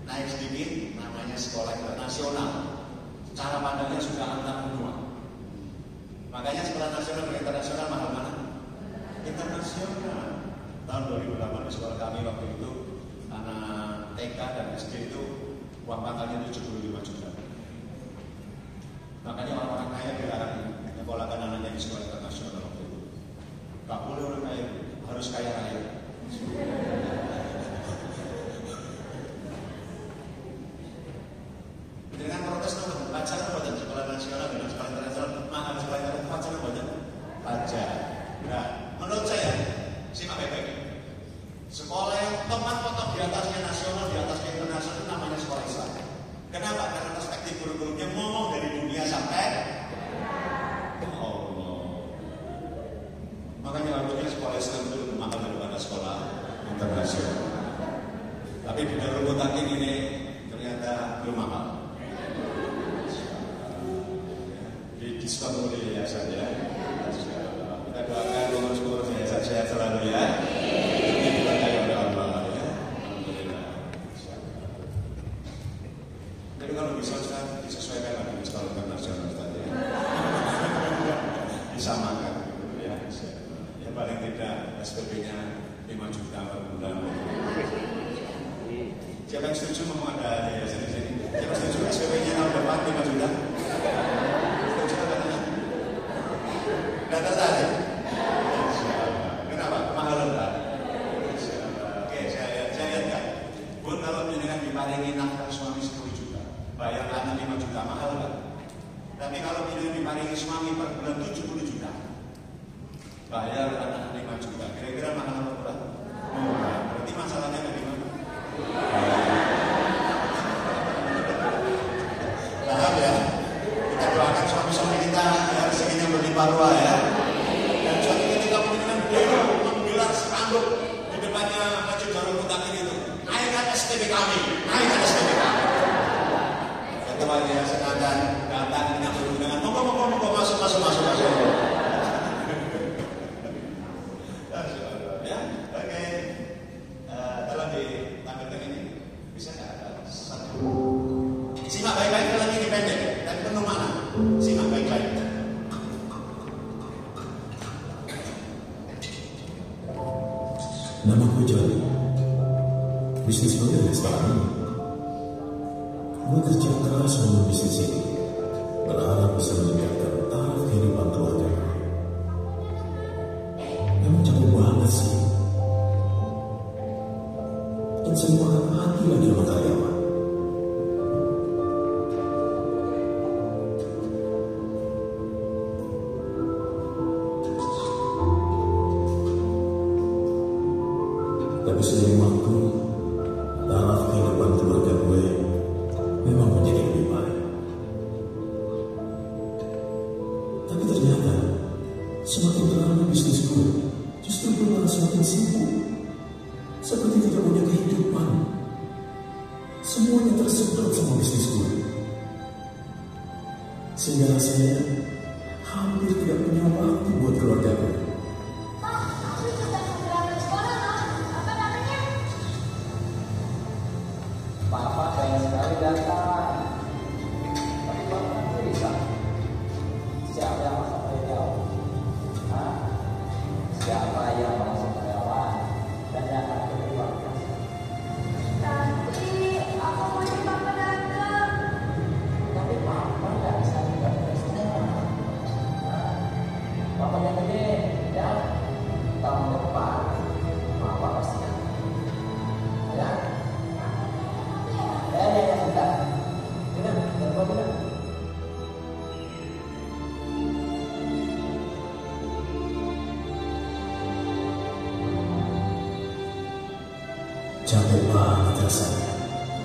Naik sedikit, namanya sekolah internasional. Cara pandangnya sudah antar benua. Makanya sekolah nasional dan internasional mahal mana? Internasional. Tahun 2008 di sekolah kami waktu itu anak TK dan SD itu uang makannya 75 juta. Makanya orang-orang kaya dilarang menyekolahkan anaknya di sekolah internasional waktu itu. Gak boleh orang kaya, harus kaya raya. Dengan protes nomor pacaran buatan sekolah nasional dengan sekolah internasional mahal sekolah internasional pacaran buatan pajak. Nah, menurut saya simak baik-baik. Sekolah yang tepat-tepat di atasnya nasional, di atasnya internasional itu namanya sekolah Islam. Kenapa? Karena perspektif kurikulumnya ngomong dari dunia sampai Allah. Makanya harusnya sekolah Islam itu lebih mahal daripada sekolah internasional. Tapi di dalam rumput ini ternyata belum mahal. Diskon oleh yayasan ya. Kita doakan pengurus-pengurus yayasan sehat selalu ya. Diberkahi oleh Allah ya. Alhamdulillah. Jadi kalau bisa Ustaz disesuaikan lagi dengan sekolah internasional Ustaz ya. Disamakan ya. Ya paling tidak SPP-nya 5 juta per bulan. Siapa yang setuju mau ada yayasan di sini? Siapa setuju SPP-nya tahun depan 5 juta? Tidak tertarik? Kenapa? Mahal enggak? Oke, saya lihatkan. Bun, kalau dengan diparingi nafkah suami 10 juta, bayar anak 5 juta, mahal enggak? Tapi kalau dengan diparingi suami per bulan 70 juta, bayar anak 5 juta, kira-kira mahal atau murah? Murah. Berarti masalahnya dari mana? Paham ya? Kita doakan suami-suami kita ya rezekinya berlimpah ruah ya. Dan suatu ketika mungkin beliau menggelar spanduk di depannya Masjid Darul Mutakin itu. Naikkan STB kami, naikkan STB kami. Ketua yayasan akan datang dengan undangan. Monggo masuk. Ya, oke. Tolong ditampilkan ini. Bisa nggak ada satu? Simak baik-baik, lagi ini pendek dan penuh makna. Simak baik-baik. Namaku Jali. Bisnis model sekarang ini. Bekerja keras dalam bisnis ini, berharap bisa meningkatkan taraf kehidupan keluarga. Memang capek banget sih. Dan semua hati lagi sama karyawan. Tapi seiring waktu, taraf kehidupan keluarga gue memang menjadi lebih baik. Tapi ternyata semakin lama bisnis gue, justru gue malah semakin sibuk, seperti tidak punya kehidupan. Semuanya tersedot sama bisnis gue, sehingga rasanya hampir tidak punya waktu buat keluarga gue. Bapak pengen sekali datang, tapi Bapak tidak bisa. Siapa yang masuk karyawan? Siapa yang masuk karyawan dan yang akan kedua? Nanti aku mau Bapak datang. Tapi Papa nggak bisa datang semua. Papa yang gede, ya. Tahun depan Papa pasti datang. Ya. Ya, sudah. Benar. Capek banget rasanya.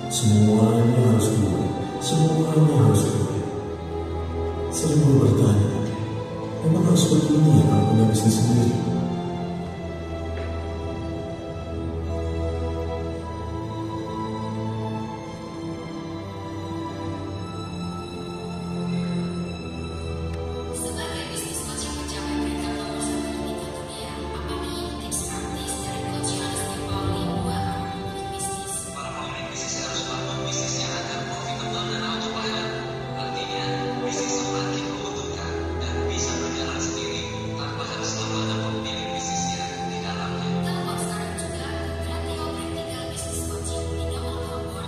Semuanya harus gue. Sering gue bertanya, Emang harus begini ya kalau punya bisnis sendiri? Sebagai bisnis coaching mencapai peringkat nomor 1 di dunia, apa nih tips praktis dari Coach Yohanes Pauli buat para pemilik bisnis? Para pemilik bisnis harus bangun bisnisnya agar profitable dan autopilot. Artinya, bisnis semakin menguntungkan dan bisa berjalan sendiri tanpa harus selalu ada pemilik bisnisnya di dalamnya. Telepon sekarang juga ke Gratio Practical Business Coaching di nomor telepon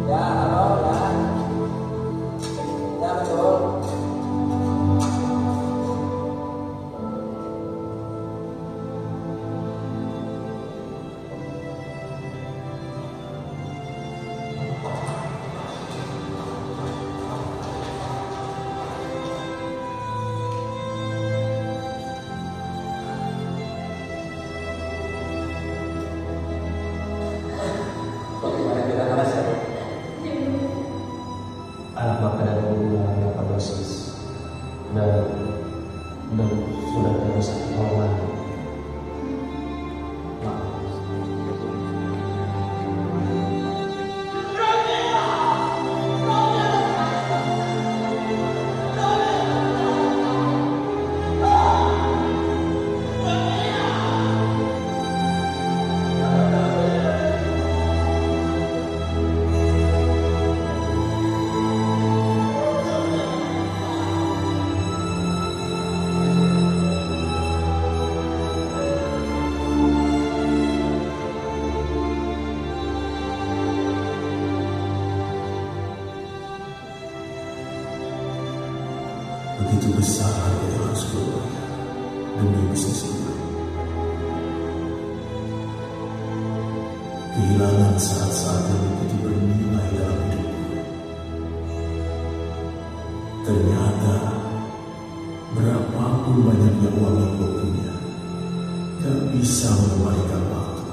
Ya, halo, ya. Ya, betul. Bagaimana kita ngeras ya? Anak bapak dan ibu yang 18 dan sudah terus orang maaf. Begitu besar harga yang harus keluarga demi bisnis ini. Kehilangan saat-saat yang begitu bernilai dalam hidupku. Ternyata berapapun banyaknya uang yang gue punya, gak bisa mengembalikan waktu.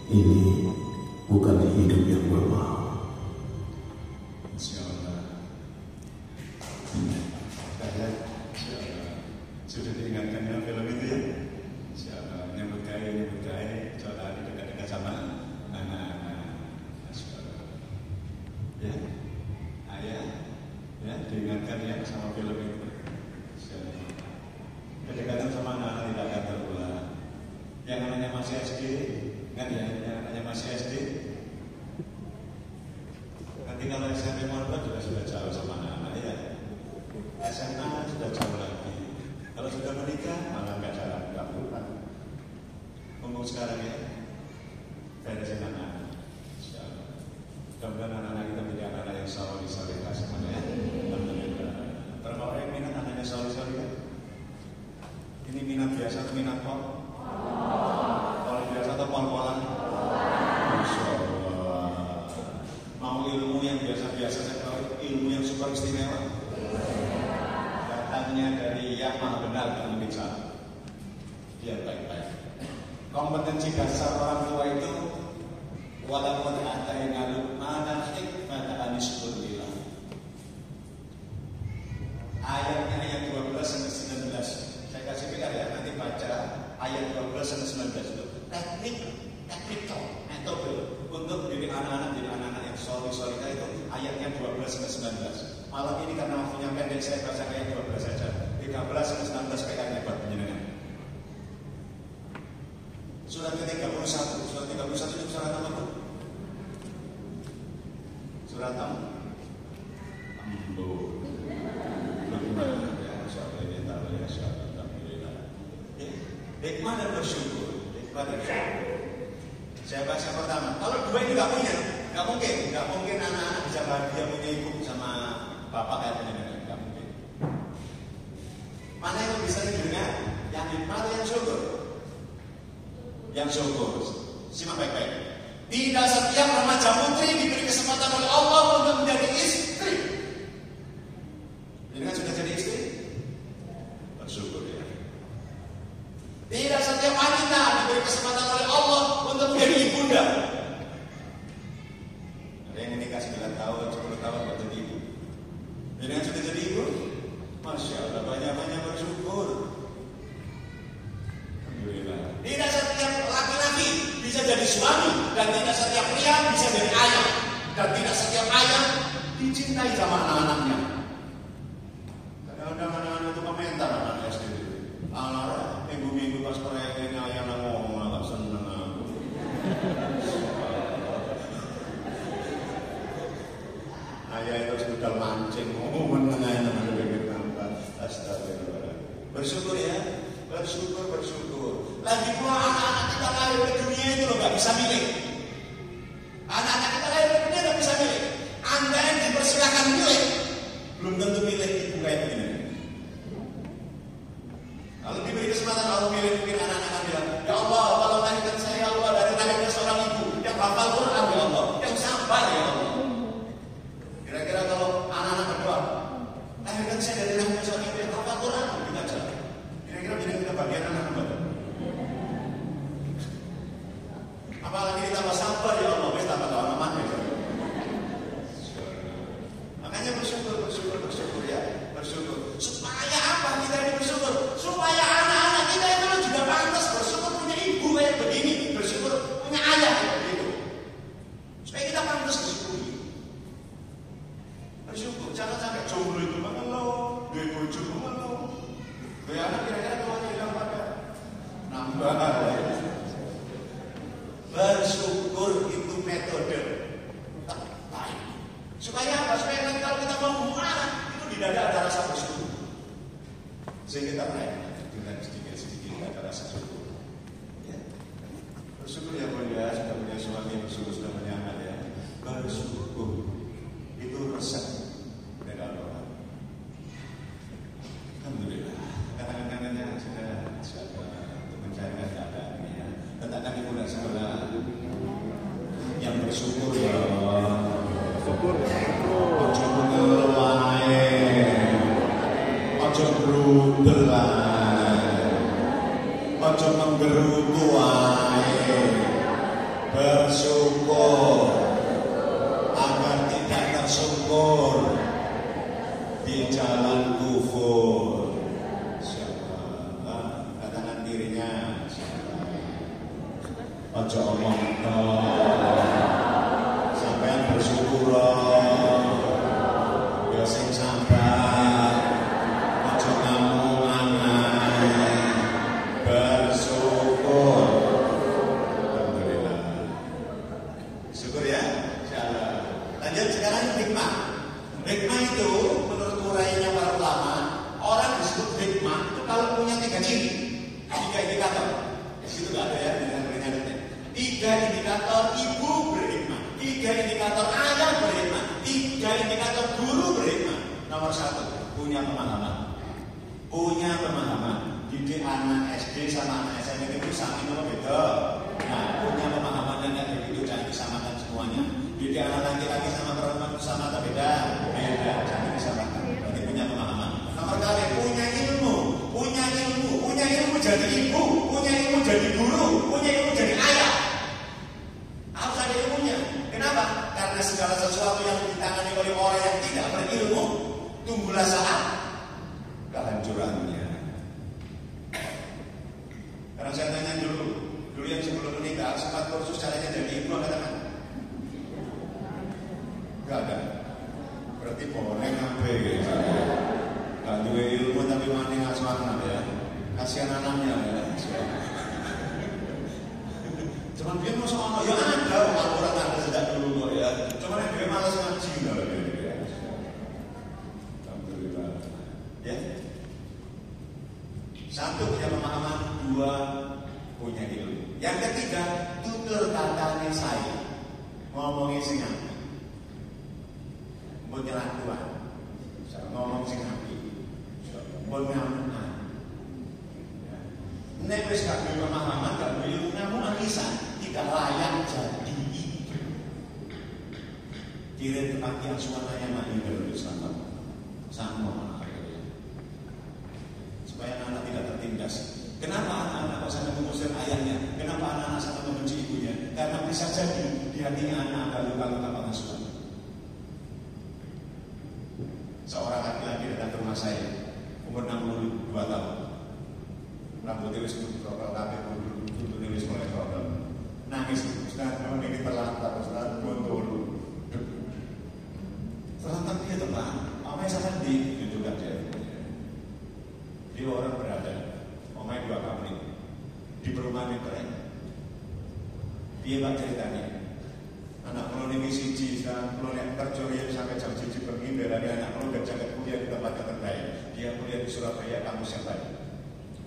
Ini bukan hidup yang gue mau. Insyaallah. Sudah diingatkan dalam film itu ya. Insyaallah nyambut gaya, coba dekat-dekat sama anak-anak. Insyaallah. Ya, ayah, ya diingatkan ya sama film itu. Insyaallah. Kedekatan sama anak-anak tidak akan terulang. Yang anaknya masih SD, ingat ya, yang anaknya masih SD. Nanti kalau SMP Morba juga sudah jauh sama anak-anak ya. SMA sudah jauh lagi. Kalau sudah menikah malah nggak jalan, nggak pulang. Ngomong sekarang ya, beresin anak-anak. Insyaallah. Mudah-mudahan anak-anak kita menjadi anak-anak yang soleh-solehah semuanya ya. Alhamdulillah. Berapa orang yang minat anaknya soleh-solehah? Ini minat biasa atau minat pol? Pol biasa atau pol-polan? Masya Allah. Mau ilmu yang biasa-biasa atau ilmu yang super istimewa? Datangnya dari yang maha benar dalam bicara. Biar baik-baik. Kompetensi dasar orang tua itu walaupun ada yang ngalut mana hikmah aniskulillah. Ayatnya ayat 12 sampai 19. Saya kasih pikir ya, nanti baca ayat 12 sampai 19 itu. Teknikal metode untuk mendidik anak-anak jadi anak-anak yang soleh-solehah itu ayatnya 12 sampai 19. Malam ini karena waktunya pendek saya baca ayat 12 saja. 13 sampai 19 PR-nya buat penjenengan. Surat ke-31 itu surat apa? Surat Ambo. Hikmah dan bersyukur. Saya baca pertama. Kalau dua ini nggak punya, nggak mungkin anak-anak bisa bahagia punya ibu sama bapak kayak punya nenek, nggak mungkin. Mana yang bisa didengar? Yang hikmah atau yang syukur? Yang syukur. Simak baik-baik. Tidak setiap remaja putri diberi kesempatan oleh Allah untuk menjadi istri. Ini kan sudah jadi istri? Bersyukur ya. Tidak setiap wanita diberi kesempatan oleh Allah untuk menjadi ibunda. Ada yang menikah 9 tahun, 10 tahun buat jadi ibu. Ini kan sudah jadi ibu? Masya Allah, banyak-banyak bersyukur. Alhamdulillah. Tidak setiap laki-laki bisa jadi suami, dan tidak setiap pria bisa jadi ayah, dan tidak setiap ayah dicintai sama anak-anaknya. Kadang-kadang anak-anak itu komentar anak SD. Anak minggu-minggu pas perayaan ayah ngomong agak seneng aku. Ayah itu sudah mancing, meneng ayah namanya begitu. Astagfirullah. Bersyukur ya, bersyukur. Lagi pula anak-anak kita lahir ke dunia itu loh nggak bisa milih. Anak-anak kita lahir ke dunia nggak bisa milih. Anda yang dipersilakan milih, belum tentu milih ibu kayak begini. Kalau diberi kesempatan Allah milih, mungkin anak-anak akan bilang, ya Allah, kalau lahirkan saya ya Allah dari lahirnya seorang ibu yang hafal Quran ya Allah, yang sabar ya Allah. Kira-kira kalau anak-anak berdoa, lahirkan saya dari lahirnya seorang ibu yang hafal Quran, kita jalan. Kira-kira kita bagian anak-anak. Apalagi ditambah sabar ya Allah, wis tambah lama ya. Makanya bersyukur ya, bersyukur. Supaya apa kita ini bersyukur? Supaya anak-anak kita itu juga pantas bersyukur punya ibu kayak begini, bersyukur punya ayah kayak begitu. Supaya kita pantas bersyukur. Bersyukur, jangan sampai jomblo itu mengeluh, duit bojo mengeluh. Duit anak kira-kira kemana hilang pada? Nambah. Bersyukur itu metode terbaik. Supaya apa? Supaya nanti kalau kita mau marah, itu di dada ada rasa bersyukur. Sehingga kita naik dengan sedikit-sedikit ada rasa syukur. Ya. Bersyukur ya mulia, sudah punya suami, bersyukur sudah punya anak ya. Bersyukur itu resep dari Allah. Alhamdulillah. Kadang-kadangnya sudah untuk mencari keadaan ini ya. Katakan ibu dan sekolah yang bersyukur ya Allah. Syukur. Ojo mengeluh wae. Ojo brudel wae. Ojo menggerutu wae. Bersyukur agar tidak tersungkur di jalan kufur. Siapa? Katakan dirinya. Ojo omong sampean bersyukur ya sing sabar, ojo ngamuk anai, bersyukur. Alhamdulillah. Syukur ya, insyaallah. Lanjut sekarang hikmah. Hikmah itu menurut uraiannya para ulama, orang disebut hikmah itu kalau punya 3 ciri, 3 indikator. Di situ nggak ada ya dengan peringatannya. 3 indikator ibu berhikmah, 3 indikator ayah berhikmah, 3 indikator guru berhikmah. Nomor 1, punya pemahaman. Punya pemahaman. Didik anak SD sama anak SMP itu sama apa beda? Nah, punya pemahaman dan yang begitu jangan disamakan semuanya. Didik anak laki-laki sama perempuan itu sama atau beda? Beda, jangan disamakan. Berarti punya pemahaman. Nomor 2, punya ilmu. Punya ilmu jadi ibu, punya ilmu jadi guru, punya ilmu jadi ayah. Harus ada ilmunya. Kenapa? Karena segala sesuatu yang ditangani oleh orang yang tidak berilmu, tunggulah saat kehancurannya. Karena saya tanya dulu yang sebelum menikah, sempat kursus caranya jadi ibu, katakan? Gak ada. Berarti boleh ngapain gitu. Gak ada ilmu tapi mani asmana ya. Kasihan anaknya ya. Cuman dia mau soal ya ada Al-Quran ada sejak dulu kok ya. Cuman yang dia malas ngaji kalau dia. Alhamdulillah. Ya. Satu punya pemahaman, dua punya ilmu. Yang ketiga, tutur katanya saya ngomongin sing apik. Mbok nyelak Tuhan. Ngomong sing apik. Mbok ngamukan. Nek wis gak duwe pemahaman, gak duwe ilmu ngamun alisan, tidak layak jadi itu. Kirim kepakian suaranya mandi dari Islam. Sama supaya anak tidak tertindas. Kenapa anak-anak kok sampai mengusir ayahnya? Kenapa anak-anak sampai membenci ibunya? Karena bisa jadi di hatinya anak ada luka-luka pengasuhan. Seorang laki-laki datang ke rumah saya, umur 62 tahun. Rambutnya wis berokal kabeh, tutune wis mulai berokal. Nangis, Ustaz, memang ini terlantar, Ustaz, gondol. Terlantar dia teman, omai sama di juga dia. Dia orang berada, omai 2 kamar di perumahan yang keren. Dia bak ceritanya, anak kalau ini siji, kalau yang kerja sampai jam 1 pagi, berani anak kalau gak jaga kuliah di tempat yang terbaik. Dia kuliah di Surabaya, kampus yang baik,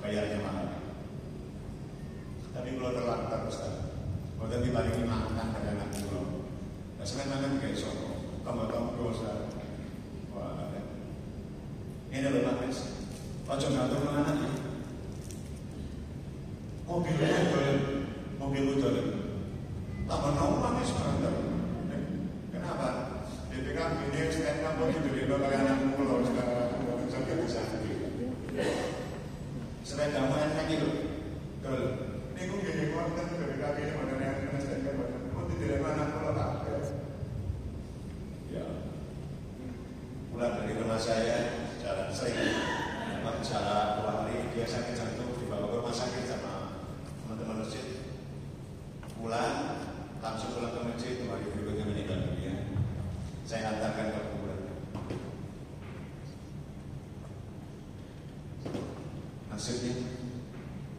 bayarnya mahal. Tapi kalau terlantar Ustaz, kalau nanti balik ini makan pada anak pulau, nah sekarang makan kayak soko, kamu tahu Ustaz. Wah, ini adalah mas. Ojo ngatur anak ya. Mobil udah. Lama nongkrong nih sekarang. Kenapa? BPKB ini sekarang kampung itu dia bakal anak pulau sekarang sampai bisa. Sepeda mau enak gitu. Kalau ini gue gini konten BPKB ini mana yang kena sepeda mana? Kau tidak ada anak pulau tak? Ya. Pulang dari rumah saya jalan sering. Cara keluar hari dia sakit jantung dibawa ke rumah sakit sama teman-teman masjid. Pulang, langsung pulang ke masjid, hari berikutnya meninggal dunia. Saya hantarkan ke kuburan. Nasibnya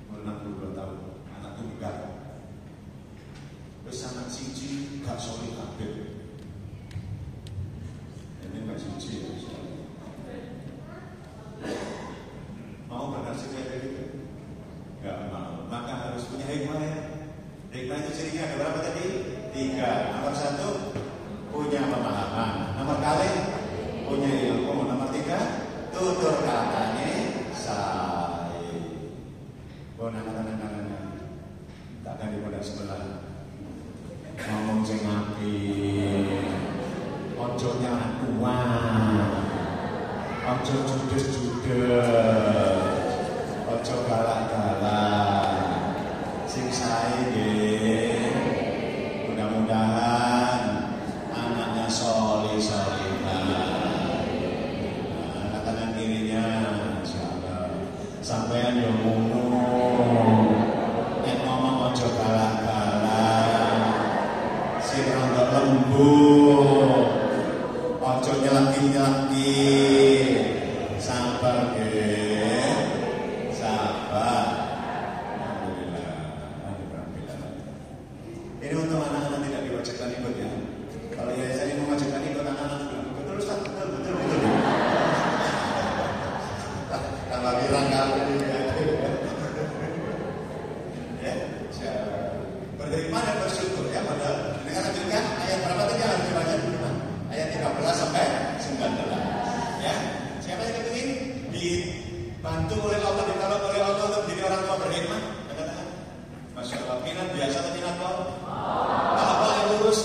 umur 62 tahun, anak tunggal. Terus anak siji gak soleh kabeh. Ini gak siji ya. Mau bernasib kayak gitu? Gak mau. Maka harus punya hikmah ya. Hikmah itu cirinya ada berapa tadi? 3. Nomor 1 punya pemahaman. Nomor kali punya ilmu. Nomor 3 tutur katanya saya. Oh anak-anak takkan di pondok sebelah ngomong sing apik. Ojo nyalak Tuhan. Ojo judes-judes. Ojo galak-galak. Sing sae nggih. Mudah-mudahan anaknya soleh-solehah. Anak kanan kirinya insyaallah. Sampeyan yo ngono. Nek ngomong ojo galak-galak. Sing rada lembut. Ojo nyelaki-nyelaki. Sabar nggih. Sabar. Alhamdulillah. Ini untuk anak-anak tidak diwajibkan ikut ya. Kalau yayasan ini mewajibkan ikut anak-anak betul Ustaz, betul. Tambah bilang kali ini ya. Berterima dan bersyukur ya pada dengan lanjutkan ayat berapa tadi harus dibaca dulu ayat 13 sampai 19 ya. Siapa yang ingin dibantu oleh Allah, ditolong oleh Allah untuk menjadi orang tua berhikmah? Katakan, Masya Allah, minat biasa atau minat kau? Apa yang lurus?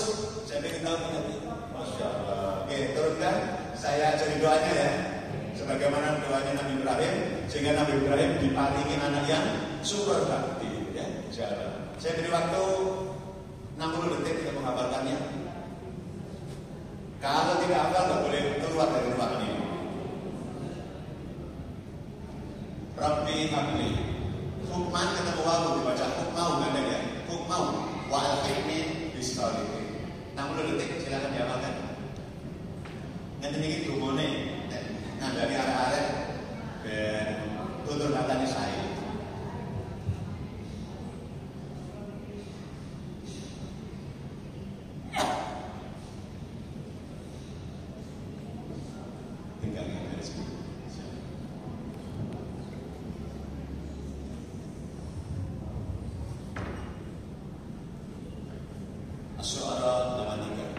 Saya ingin tahu minat. Masya Allah. Oke, turunkan. Saya ajari doanya ya. Sebagaimana doanya Nabi Ibrahim, sehingga Nabi Ibrahim diparingi anak yang super bakti. Ya, insyaallah. Saya beri waktu 60 detik untuk menghafalkannya. Kalau tidak hafal, nggak boleh keluar dari ruangan ini. Rabbi habli. Hukman ketemu wawu dibaca hukmau kan ya? Hukmau wa al-hikmi bis-shalihin. 60 detik silakan dihafalkan. Nanti ini dumone ngandani arek-arek ben tutur katane sae. ngaji. Asy'ara 83.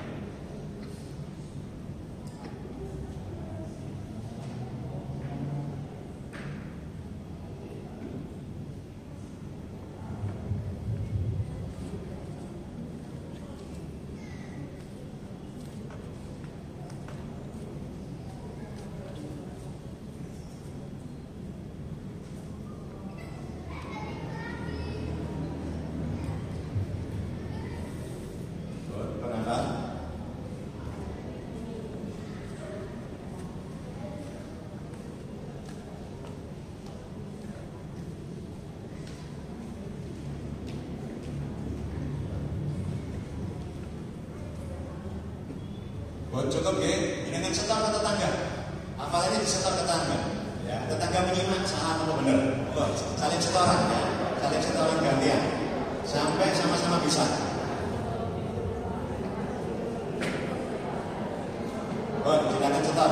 Cukup ya, dengan setor ke tetangga. Hafalannya disetor ke tetangga. Ya, tetangga menyimak salah atau benar. Saling setoran ya, saling setoran gantian. Sampai sama-sama bisa. Silakan setor.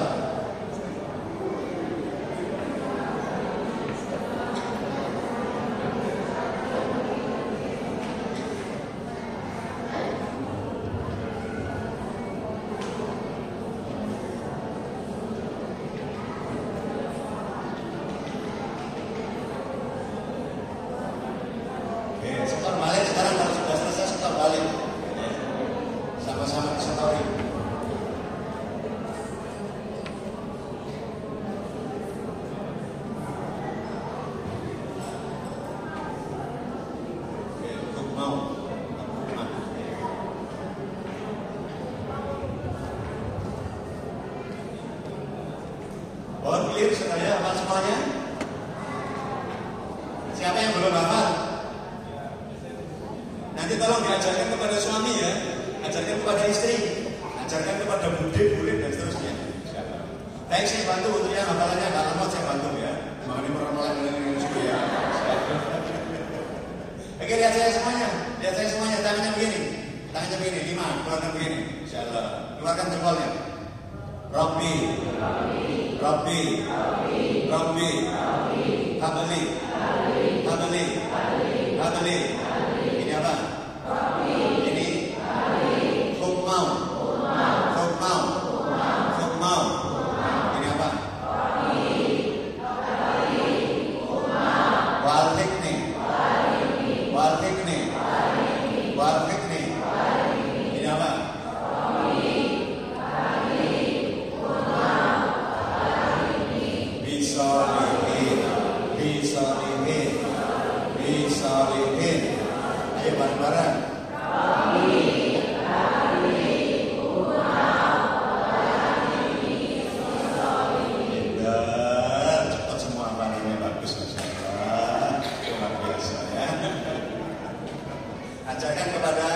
Setor balik sekarang, kalau sudah selesai setor balik. Sama-sama disetorin. Clear semuanya, hafal semuanya? Siapa yang belum hafal? Nanti tolong diajarkan kepada suami ya, ajarkan kepada istri, ajarkan kepada bude, bulik dan seterusnya. Baik, saya bantu untuk yang hafalannya agak lemot, saya bantu ya. Makanya mulai juga ya. Oke, lihat saya semuanya, tangannya begini, 5, keluarkan begini. Insyaallah, keluarkan jempolnya. Rabbi, habli. Ini apa? Ini hukmau. Ini apa? Warfikni. Ini apa? Bisolihin. Ayo bareng-bareng. Cepat semua panggilnya bagus, masyaallah. Luar biasa ya. Ajarkan kepada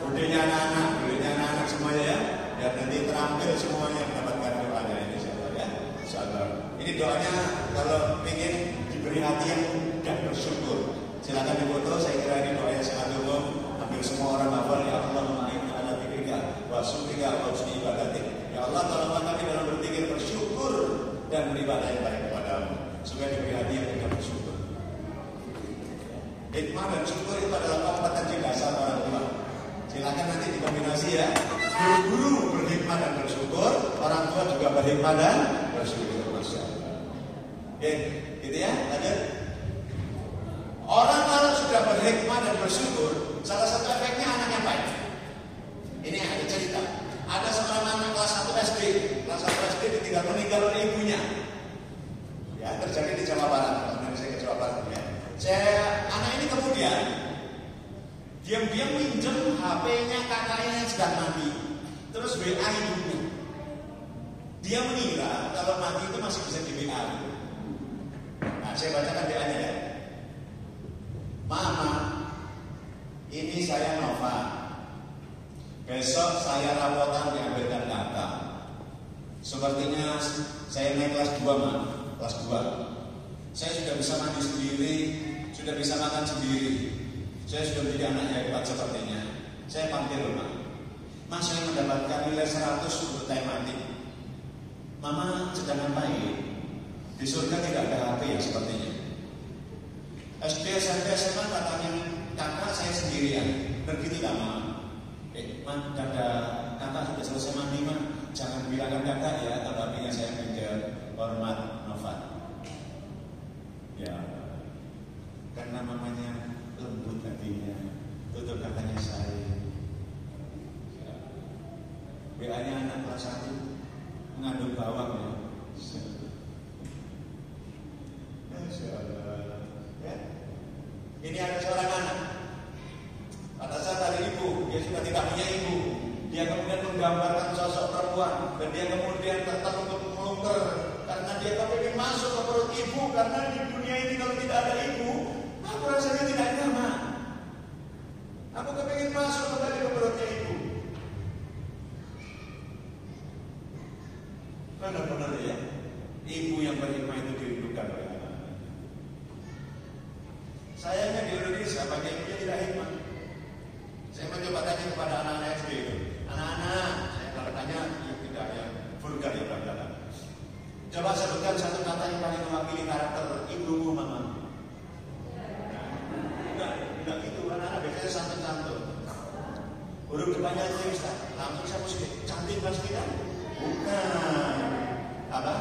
budenya anak-anak semuanya ya, biar nanti terampil semuanya mendapatkan doanya ini insyaallah ya. Insyaallah. Ini doanya kalau ingin diberi hati yang mudah bersyukur. Silakan difoto, saya kira ini doa yang sangat umum. Hampir semua orang hafal. Ya Allah, ma'inna ala dzikrika wa syukrika wa husni ibadatik. Ya Allah, tolonglah kami dalam berpikir bersyukur dan beribadah yang baik kepadamu, supaya diberi hati yang mudah bersyukur. Hikmah dan syukur itu adalah kompetensi dasar orang tua. Silakan nanti dikombinasi ya. Guru berhikmah dan bersyukur, orang tua juga berhikmah dan bersyukur. Masya Allah. Oke, gitu ya, lanjut. Orang kalau sudah berhikmah dan bersyukur, salah satu efeknya anaknya baik. Ini ada cerita. Ada seorang anak kelas 1 SD. Kelas 1 SD ditinggal meninggal oleh ibunya. Ya, terjadi di Jawa Barat. Karena saya ke Jawa Barat ya. Anak ini kemudian diam-diam minjem HP-nya kakaknya yang sedang mati. Terus WA ibunya. Dia mengira kalau mati itu masih bisa di WA. Nah, saya bacakan WA-nya ya. Mama, ini saya Nova. Besok saya rapotan diambilkan data. Sepertinya saya naik kelas 2, Ma. Kelas 2. Saya sudah bisa mandi sendiri, sudah bisa makan sendiri. Saya sudah menjadi anak yang hebat sepertinya. Saya panggil, Ma. Mas, saya mendapatkan nilai 100 untuk matematik. Mama sedang ngapain? Di surga tidak ada HP ya sepertinya. SD, SMP, SMA katanya kakak saya sendirian. Begitu tak Mama? Kakak sudah selesai mandi mah. Jangan bilangkan kakak ya, kalau artinya saya menjawab hormat Nova. Ya, karena mamanya lembut hatinya, tutup katanya saya. WA-nya anak kelas 1 mengandung bawang ya. Masya Allah. Ya. Ini ada seorang anak. Pada saat hari ibu, dia sudah tidak punya ibu. Dia kemudian menggambarkan sosok perempuan dan dia kemudian tertangkap melungker karena dia kepingin masuk ke perut ibu, karena di dunia ini kalau tidak ada ibu, aku rasanya tidak nyaman. Aku kepingin masuk kembali ke perutnya ibu. Benar-benar ya, ibu yang berhikmah itu dirindukan oleh anak. Sayangnya di Indonesia banyak ibunya tidak hikmah. Saya mencoba tanya kepada anak-anak SD itu, anak-anak, saya kalau tanya yang tidak yang vulgar ya belakang. Coba sebutkan satu kata yang paling mewakili karakter ibumu, mama. Enggak gitu, anak-anak biasanya santun-santun. Huruf depannya aja Ustaz, langsung saya mesti cantik pasti kan? Bukan. Apa?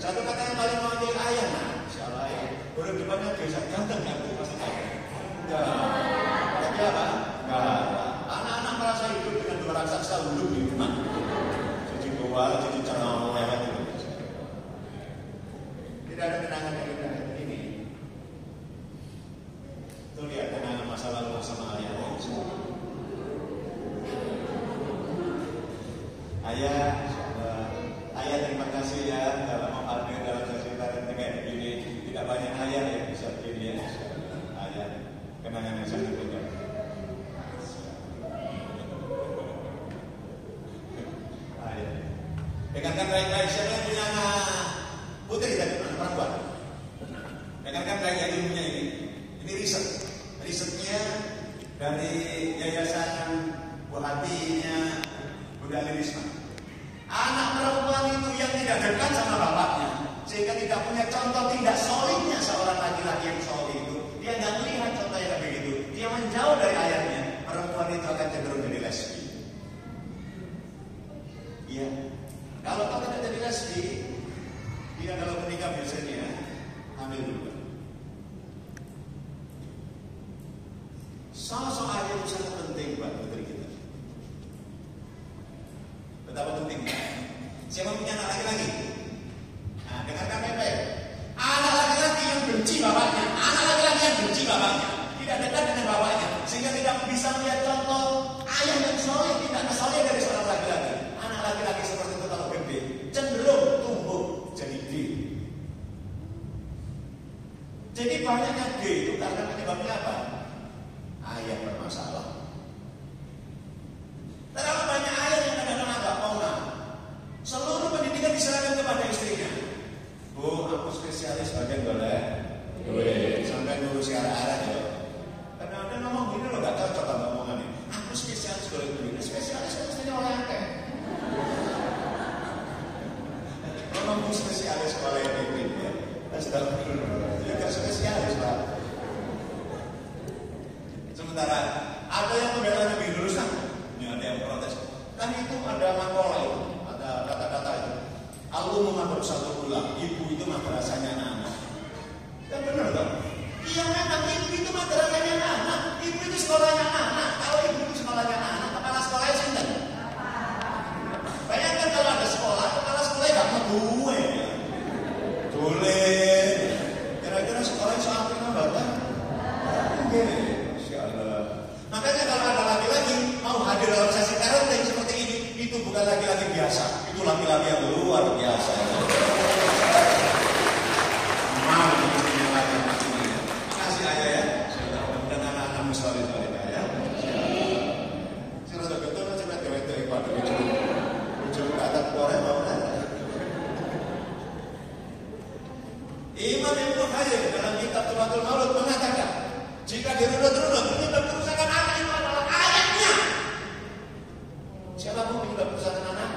Satu kata yang paling mewakili ayah, nah, insyaallah ya. Huruf depannya biasa ganteng kan? Pasti kan? Enggak. Tapi apa? Enggak. Anak-anak merasa hidup dengan dua raksasa hulu di rumah. Jadi bawal, jadi cerewet itu. Tidak ada kenangan yang indah ini. Tuh lihat kenangan masa lalu sama ayah. Ayah terima kasih ya kalau mau hadir dalam sesi parenting kayak begini. Tidak banyak ayah yang bisa begini ya. Ayah kenangan yang sangat indah. Ayah. Dengarkan baik-baik, siapa yang punya anak putri tadi, anak perempuan? Dengarkan baik-baik ilmunya ini. Ini risetnya dari Yayasan Buah Hatinya Bunda Lirisma. Anak perempuan itu yang tidak dekat sama bapaknya, sehingga tidak punya contoh tidak solidnya seorang laki-laki yang solid itu. Dia nggak melihat contoh yang kayak begitu. Dia menjauh dari ayahnya. Perempuan itu akan cenderung jadi lesbi. Iya. Kalau kau tidak jadi lesbi, dia kalau menikah biasanya hamil dulu. Sosok ayah itu sangat penting buat putri kita. Betapa pentingnya. Siapa punya anak laki-laki? Nah, dengarkan baik-baik. Anak laki-laki yang benci bapaknya, anak laki-laki yang benci bapaknya, tidak dekat dengan bapaknya, sehingga tidak bisa melihat contoh ayah yang solid, tidak solid dari seorang laki-laki. Anak laki-laki seperti itu kalau gede, cenderung tumbuh jadi D. Jadi banyaknya D itu karena penyebabnya apa? Ayah bermasalah. Terlalu banyak ayah yang kadang-kadang agak pola. Seluruh pendidikan diserahkan kepada istrinya. Bu, aku spesialis bagian golek duit. Sampai ngurus arah-arah ya. Kadang-kadang ngomong gini loh, gak cocok sama omongan ini. Aku spesialis golek duit. Spesialis kan mestinya oleh akeh. Ngomong spesialis golek duit ya. Astagfirullah. Ya gak spesialis Pak. Sementara ada yang membela lebih lulusan. Ini ada yang protes. Kan itu ada makalah itu, ada kata-kata itu. Aku mengatur satu ulang, ibu itu madrasahnya anak. Kan benar kan? Iya memang ibu itu madrasahnya anak. Ibu itu sekolahnya anak. Kalau ibu itu sekolahnya anak, kepala sekolahnya sinten? Bayangkan kalau ada sekolah, kepala sekolahnya gak mau gue. Boleh. Kira-kira sekolahnya soal apa kan? Oke. Makanya kalau ada laki-laki mau hadir dalam sesi parenting seperti ini, itu bukan laki-laki biasa, itu laki-laki yang luar biasa. Mau punya laki-laki ini. Makasih ayah ya, dan anak-anakmu solid-solid ya. Sudah betul kan sudah dewe-dewe pada ujung kata keluarnya mau nanya. Imam Ibnu Hajar dalam kitab Tufatul Maulud mengatakan, jika dirunut-runut penyebab kerusakan anak itu adalah ayahnya. Siapa pun penyebab kerusakan anak?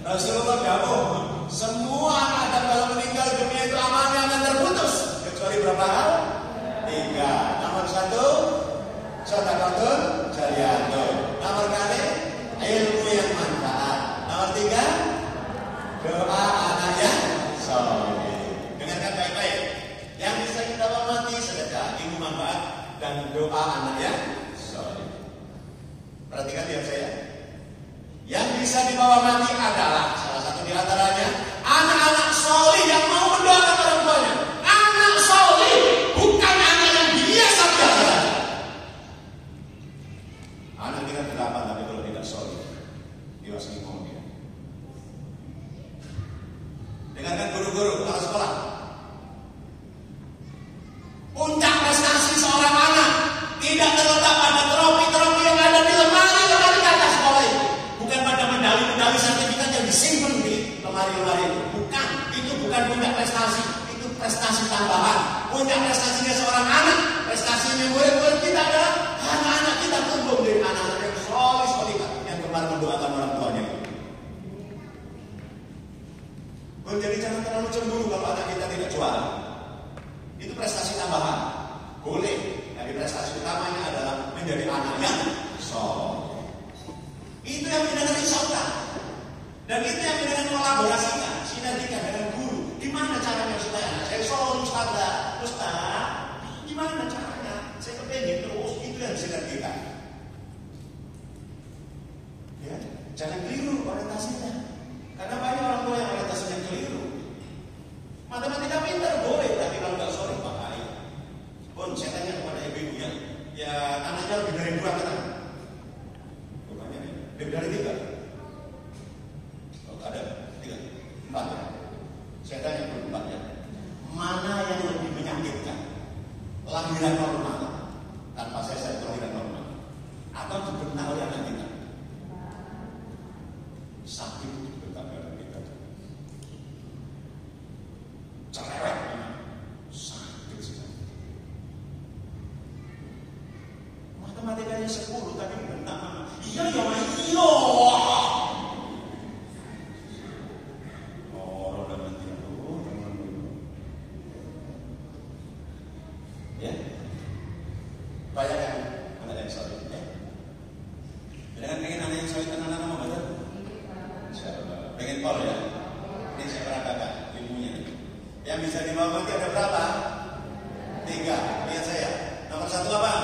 Rasulullah dawuh, semua anak Adam kalau meninggal dunia itu amalnya akan terputus kecuali berapa hal? 3. Nomor 1, sedekahun jariyatun. Nomor kali, ilmu yang manfaat. Nomor 3, doa anak yang saleh. Dengarkan baik-baik. Yang bisa kita hormati sedekah, ilmu manfaat, dan doa anak yang saleh. Perhatikan dia saya. Yang bisa dibawa mati adalah salah satu di antaranya anak-anak soleh yang mau mendoakan orang tuanya. Anak soleh, bukan anak yang biasa-biasa. Anak kita 8 tapi kalau tidak soleh, diwasi mau dia. Dengarkan guru-guru kepala sekolah. Puncak prestasi seorang anak tidak terletak pada trofi-trofi yang ada di lemari di atas sekolah itu. Bukan pada medali-medali sertifikat yang disimpan di lemari-lemari itu. Bukan, itu bukan puncak prestasi, itu prestasi tambahan. Puncak prestasinya seorang anak, prestasinya murid-murid kita adalah anak-anak kita tumbuh dari anak-anak yang soleh yang gemar mendoakan orang tuanya. Jadi jangan terlalu cemburu kalau anak kita tidak juara. Itu prestasi tambahan, boleh. Tapi prestasi utamanya adalah menjadi anak yang soleh. Itu yang dengan risaukan. Dan itu yang dengan kolaborasikan, sinergikan dengan guru. Gimana caranya supaya anak saya soleh, Ustaz? Gimana caranya? Saya kepengen terus, itu yang sinergikan. Ya, jangan keliru orientasinya. Karena banyak orang tua yang orientasinya keliru. Matematika pintar boleh, tapi kalau nggak soleh bahaya. Pun saya tanya kepada ibu-ibunya, ya anaknya lebih dari 2 kata. Lebih dari 3? Oh, ada 3, 4 ya? Saya tanya ke 4 ya. Mana yang lebih menyakitkan? Lahiran normal tanpa sesar kelahiran normal, atau dibentak oleh anak kita? Sakit dibentak oleh anak kita. Cerewet, sakit sekali. Matematikanya 10 tapi bentak mama. Iya. Oh, udah nanti ya. Bayangkan anak yang soleh ya. Jangan pengen anak yang soleh karena anak mau baca. Pengen pol ya. Ini saya peragakan ilmunya. Yang bisa dibawa mati ada berapa? 3. Lihat saya. Nomor 1 apa?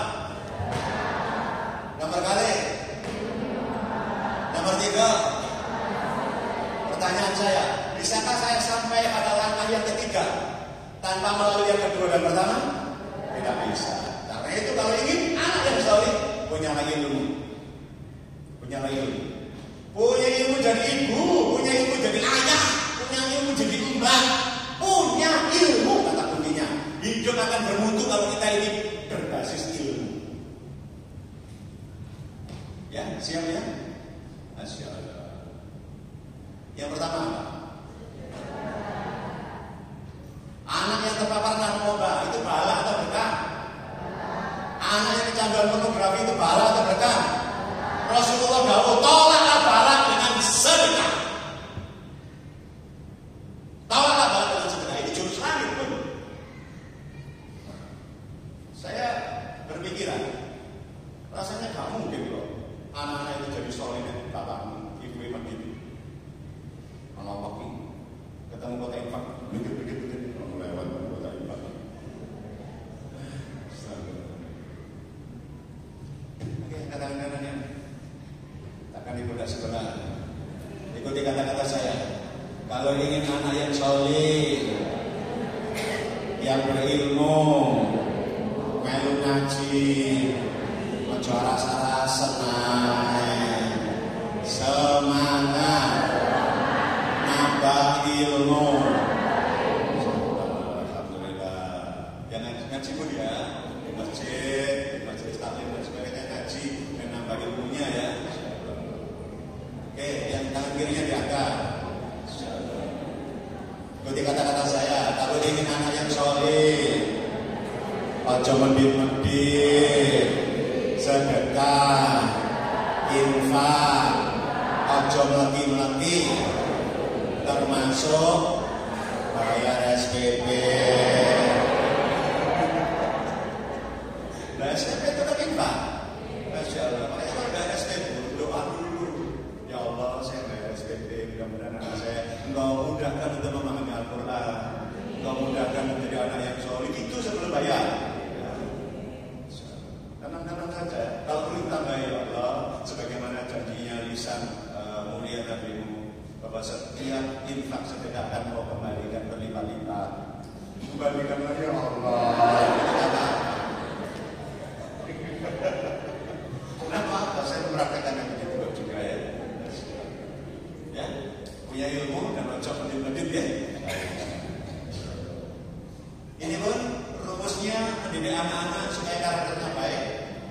Nomor kali. Nomor 3. Pertanyaan saya, bisakah saya sampai pada langkah yang ketiga tanpa melalui yang kedua dan pertama? Tidak bisa. Karena itu kalau ingin anak yang soleh, punya ilmu. Punya ilmu. Punya ilmu jadi ibu, punya ilmu jadi ayah, punya ilmu jadi mbak. Punya ilmu kata kuncinya. Hidup akan bermutu kalau kita ini berbasis ilmu. Ya, siap ya? Masya Allah. Yang pertama apa? Anak yang terpapar narkoba itu bala atau berkah? Anak yang kecanduan pornografi itu bala atau berkah? Rasulullah dawuh, tolaklah bala dengan sedekah. Tolaklah bala dengan sedekah. Ini jurus langit pun. Saya berpikiran, rasanya gak mungkin loh anak-anak itu jadi soleh dan bapakmu, ibu begitu. Menolong ini, ketemu kota infak, begitu, lewat kota infak. Oke, katakan-katannya. sebelah. Ikuti kata-kata saya. Kalau ingin anak yang soleh, yang berilmu, melu ngaji, ojo rasa-rasa semangat, nambah ilmu. Alhamdulillah. Yang ngaji pun ya di masjid taklim dan sebagainya ngaji dan nambah ilmunya ya. Oke, yang tangan kirinya diangkat. Ikuti kata-kata saya. Kalau ingin anak yang soleh, ojo medit-medit, sedekah, infak, ojo meleki-meleki, termasuk bayar SPP. Nah, SPP itu kan infak. Masya Allah. Makanya kalau bayar SPP, doa dulu. Ya Allah, saya bayar SPP. Mudah-mudahan anak saya Engkau mudahkan untuk memahami Al-Quran, Engkau mudahkan menjadi anak yang soleh. Itu sebelum bayar. Tenang-tenang saja. Kalau perlu tambah ya Allah, sebagaimana janjinya lisan mulia Nabi-Mu, bahwa setiap infak sedekah akan Kau kembalikan berlipat-lipat. Kembalikan lagi ya Allah. Kenapa? Saya mempraktekkan yang begitu juga ya. Ya, punya ilmu dan ojo medit-medit ya. Ini pun rumusnya mendidik anak-anak supaya karakternya baik.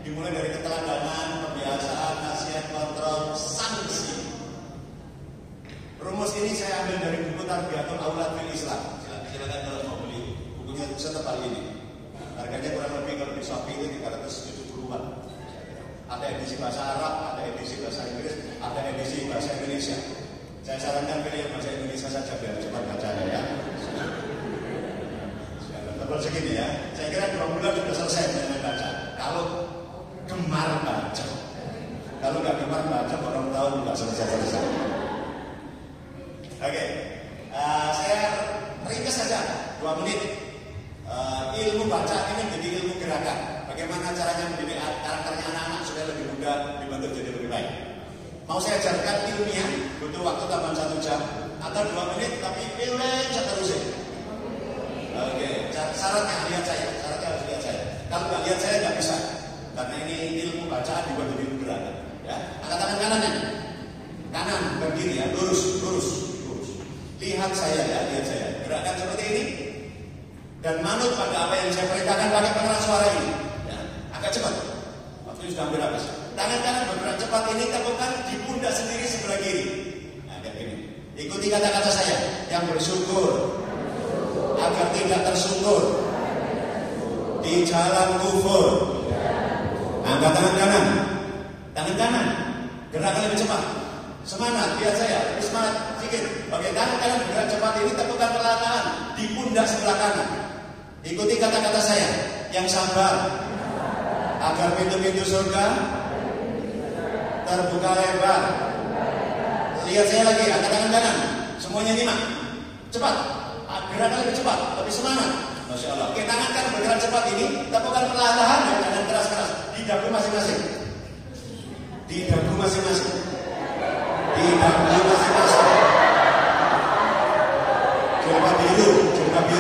Dimulai dari keteladanan, pembiasaan, nasihat, kontrol, sanksi. Rumus ini saya ambil dari buku Tarbiyatul Aulad fil Islam. Silakan kalau mau beli bukunya setebal ini. Harganya kurang lebih kalau di Shopee itu 370-an. Ada edisi bahasa Arab, ada edisi bahasa Inggris, ada edisi bahasa Indonesia. Saya sarankan pilih yang bahasa Indonesia saja biar cepat bacanya ya. Tebal segini ya. Saya kira 2 bulan sudah selesai dengan baca. Kalau gemar baca, kalau nggak gemar baca, orang tahu nggak selesai. Oke, saya ringkas saja 2 menit. Ilmu baca ini menjadi ilmu gerakan. Bagaimana caranya mendidik karakternya anak-anak supaya lebih mudah dibentuk jadi lebih baik. Mau saya ajarkan ilmiah, butuh waktu tambahan 1 jam atau 2 menit, tapi pilih seterusnya. Oke, syaratnya lihat saya, syaratnya harus lihat saya. Kalau nggak lihat saya nggak bisa, karena ini ilmu bacaan dibuat jadi ilmu gerakan. Ya, angkat tangan kanannya, kanan berdiri ya, lurus. Lihat saya ya, lihat saya. Gerakan seperti ini dan manut pada apa yang saya perintahkan pakai pengeras suara ini. Ya, agak cepat. Waktu sudah hampir habis. Tangan kanan bergerak cepat ini tepukan di pundak sendiri sebelah kiri. Nah, kayak gini. Ikuti kata-kata saya. Yang bersyukur agar tidak tersungkur di jalan kufur. Angkat tangan kanan. Tangan kanan. Gerakan lebih cepat. Semangat, lihat saya. Lebih semangat sedikit. Oke, tangan kanan bergerak cepat ini tepukan perlahan di pundak sebelah kanan. Ikuti kata-kata saya. Yang sabar agar pintu-pintu surga terbuka lebar. Lihat saya lagi, angkat tangan kanan. Semuanya nyimak. Cepat. Gerakan lebih cepat, lebih semangat. Masya Allah. Oke, tangan kanan bergerak cepat ini tepukan perlahan dan jangan keras-keras. Di dagu masing-masing. Di dagu masing-masing. Di dagu masing-masing. Jilbab biru dagu.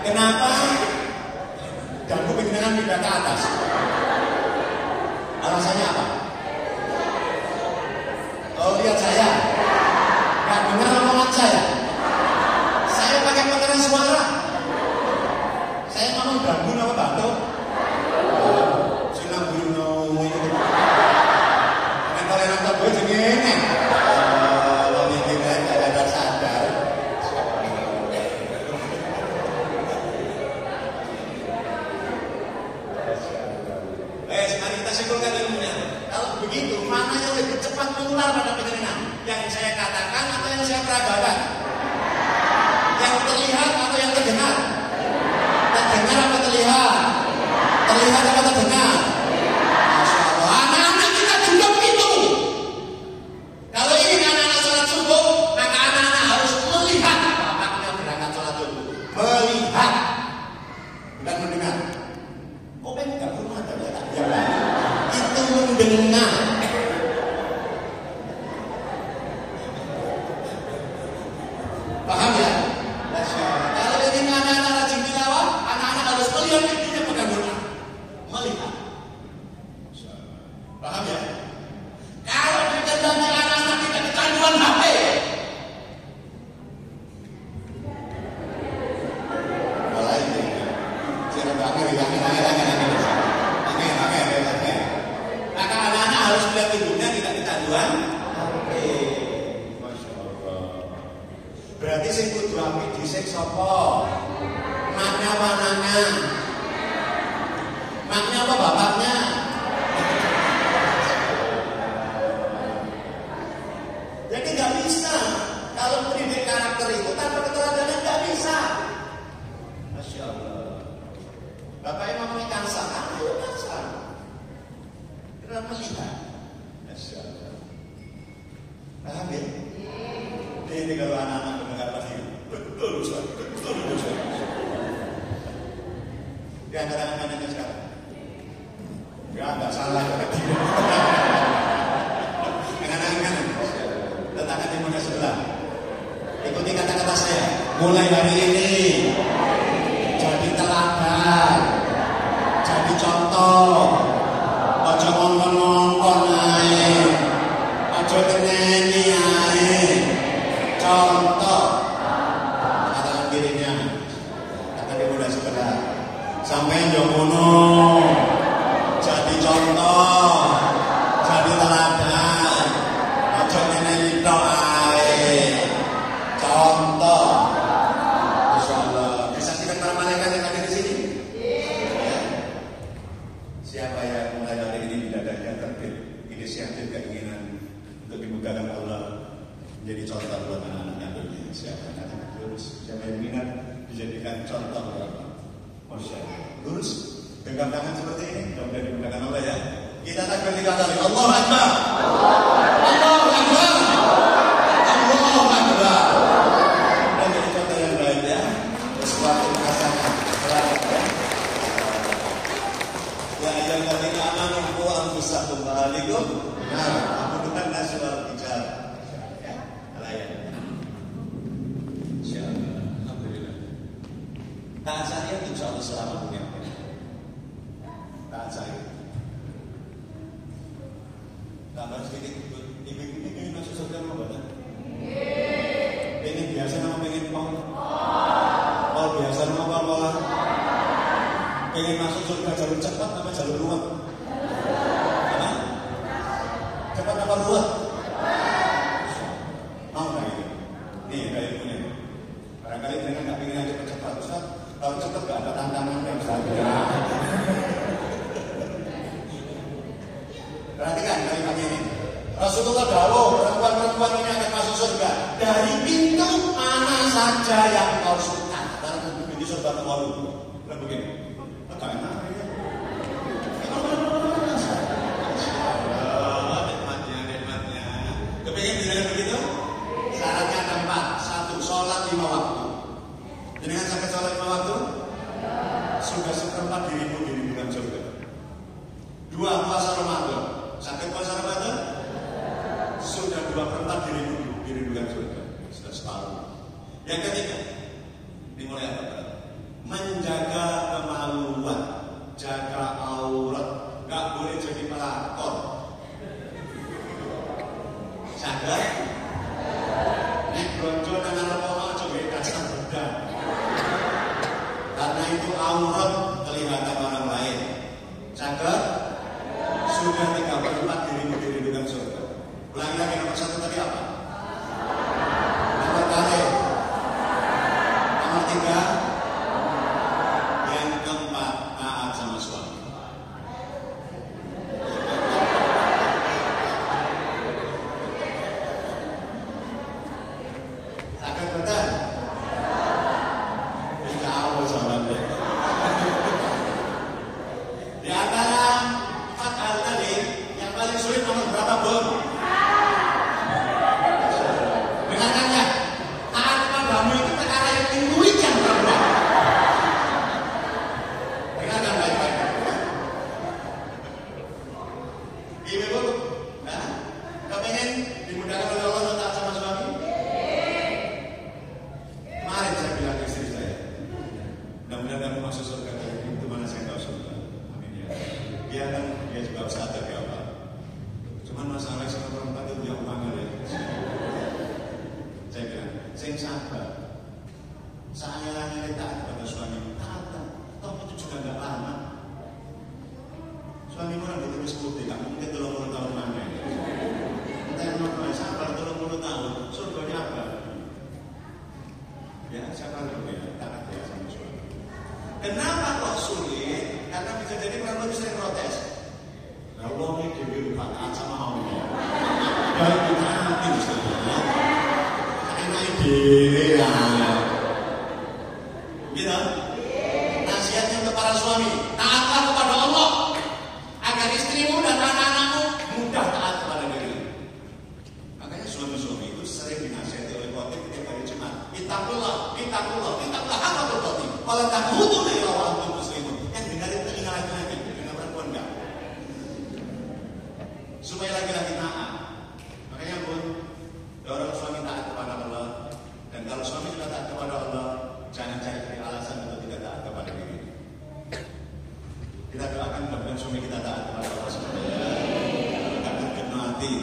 Kenapa dagu pindah ke atas? Alasannya apa? Oh, lihat saya. Gak dengar omongan saya. Saya pakai pengeras suara. Saya ngomong dagu apa batuk? Sinang bulu itu. Kalau yang nonton gue jadi ini. Kalau ini tidak ada sadar. Mari kita simpulkan ilmunya. Kalau begitu, mana yang lebih cepat menular pada penyelinap? Yang saya katakan atau yang saya peragakan? Yang terlihat atau yang terdengar? Terdengar apa terlihat? Terlihat apa terdengar? Masya Allah, anak-anak kita juga begitu. Kalau ingin anak-anak salat subuh, kan? Masya Allah. Berarti sing kudu apik dhisik sapa? Maknya apa anaknya? Maknya apa bapaknya? Jadi nggak bisa. Kalau mendidik karakter itu tanpa keteladanan nggak bisa. Masya Allah. Bapaknya ngomongin kasar, ayo kasar. Kenapa kita? Masya Allah. Paham ya? Ini kalau anak-anak mendengar pasti betul Ustaz, betul Ustaz. Di antara anak-anaknya sekarang, nggak salah. Anak-anak tetangga di mana sebelah. Ikuti kata-kata saya. Mulai hari ini jadi teladan, jadi contoh. Ojo ngongkon-ngongkon ae, ojo teneni ae. Contoh. Katakan dirinya. Kata di muda sebelah. Sampai yo ngono. Jadi contoh. Jadi teladan. Ojo teneni tok ae. Contoh. Insyaallah. Disaksikan para malaikat yang ada di sini? Ya. Siapa yang mulai hari ini tidak ada terbit inisiatif keinginan untuk dibukakan Allah menjadi contoh buat anak-anaknya dunia? Siapa yang lurus? Siapa yang minat dijadikan contoh berapa? Masya Allah. Lurus, genggam tangan seperti ini, mudah-mudahan dibukakan Allah ya. Kita takbir 3 kali. Allahu Akbar. Allahu Akbar. Allahu Akbar. Dan jadi contoh yang baik ya. Sesuatu hasanah. Ya ayyuhal ladzina amanu qu anfusakum wa ahlikum nar. Waqudha an-nas wal hijarah. Ya, layan. Insyaallah. Alhamdulillah. Taat saya insyaallah selama dunia. Taat saya. Tambah sedikit ibu ini pengen masuk surga apa enggak? Pengen biasa nama pengen pol. Pol biasa nama apa? Pengen masuk surga jalur cepat apa jalur ruwet? Apa? Cepat apa ruwet? Mau nggak itu? Nih kayak punya. Barangkali mereka nggak pengen yang cepat-cepat, Ustaz. Kalau cepat nggak ada tantangannya, Ustaz. Perhatikan kalimat ini. Rasulullah dawuh, perempuan-perempuan ini akan masuk surga dari pintu mana saja yang kau suka. Karena pintu surga terlalu. Dan begini. Nikmatnya. Kepingin bisa begitu? Syaratnya ada 4. 1. Sholat 5 waktu. Dengan sampai sholat 5 waktu, sudah 1/4 dirimu di lingkungan surga. 2. Puasa Ramadan. Sampai puasa Ramadan, sudah 2/4 dirimu di lingkungan surga. Sudah separuh. Yang ketiga, dimulai apa? Menjaga kemaluan, jaga aurat, nggak boleh jadi pelakor. Sadar? Nek blonjo nang arep omah aja gawe kacang bedah. Karena itu aurat kelihatan orang lain. Sadar? Sudah 3/4 dirimu di lingkungan surga. Ulangi lagi nomor 1 tadi apa? Nomor kali. Nomor 3. Yang keempat, taat sama suami. Agak betul. Tidak awal jawabannya. Di antara 4 hal tadi, yang paling sulit nomor berapa, Bun? ditaati Gusti Allah. Enake dhewe ya. Gitu. Nasihatnya untuk para suami, taatlah kepada Allah agar istrimu dan anak-anakmu mudah taat kepada diri. Makanya suami-suami itu sering dinasihati oleh khotib ketika hari Jumat. Ittaqullah, ittaqullah, ittaqullah haqqa tuqatih. Wala tamutunna illa wa antum muslimun. Yang dengarin telinga laki-laki, telinga perempuan enggak. Supaya laki-laki taat. Makanya pun dorong suami taat kepada Allah. Dan kalau suami sudah taat kepada Allah, jangan cari alasan untuk tidak taat kepada diri. Kita doakan mudah-mudahan suami kita taat kepada Allah SWT. Kita berkenati.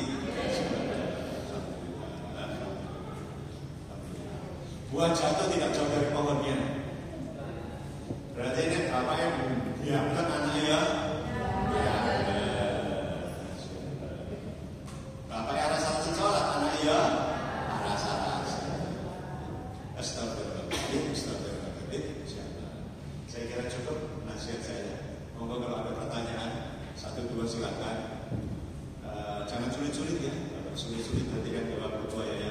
Buah jatuh tidak jauh dari pohonnya. Berarti ini bapak yang diamkan anaknya ya. Bapak yang rasa sekolah anaknya ya. Rasa. Astagfirullahaladzim. Saya kira cukup nasihat saya. Monggo kalau ada pertanyaan 1, 2 silakan. Jangan sulit-sulit ya. Kalau sulit-sulit nanti kan jawab ketua ya.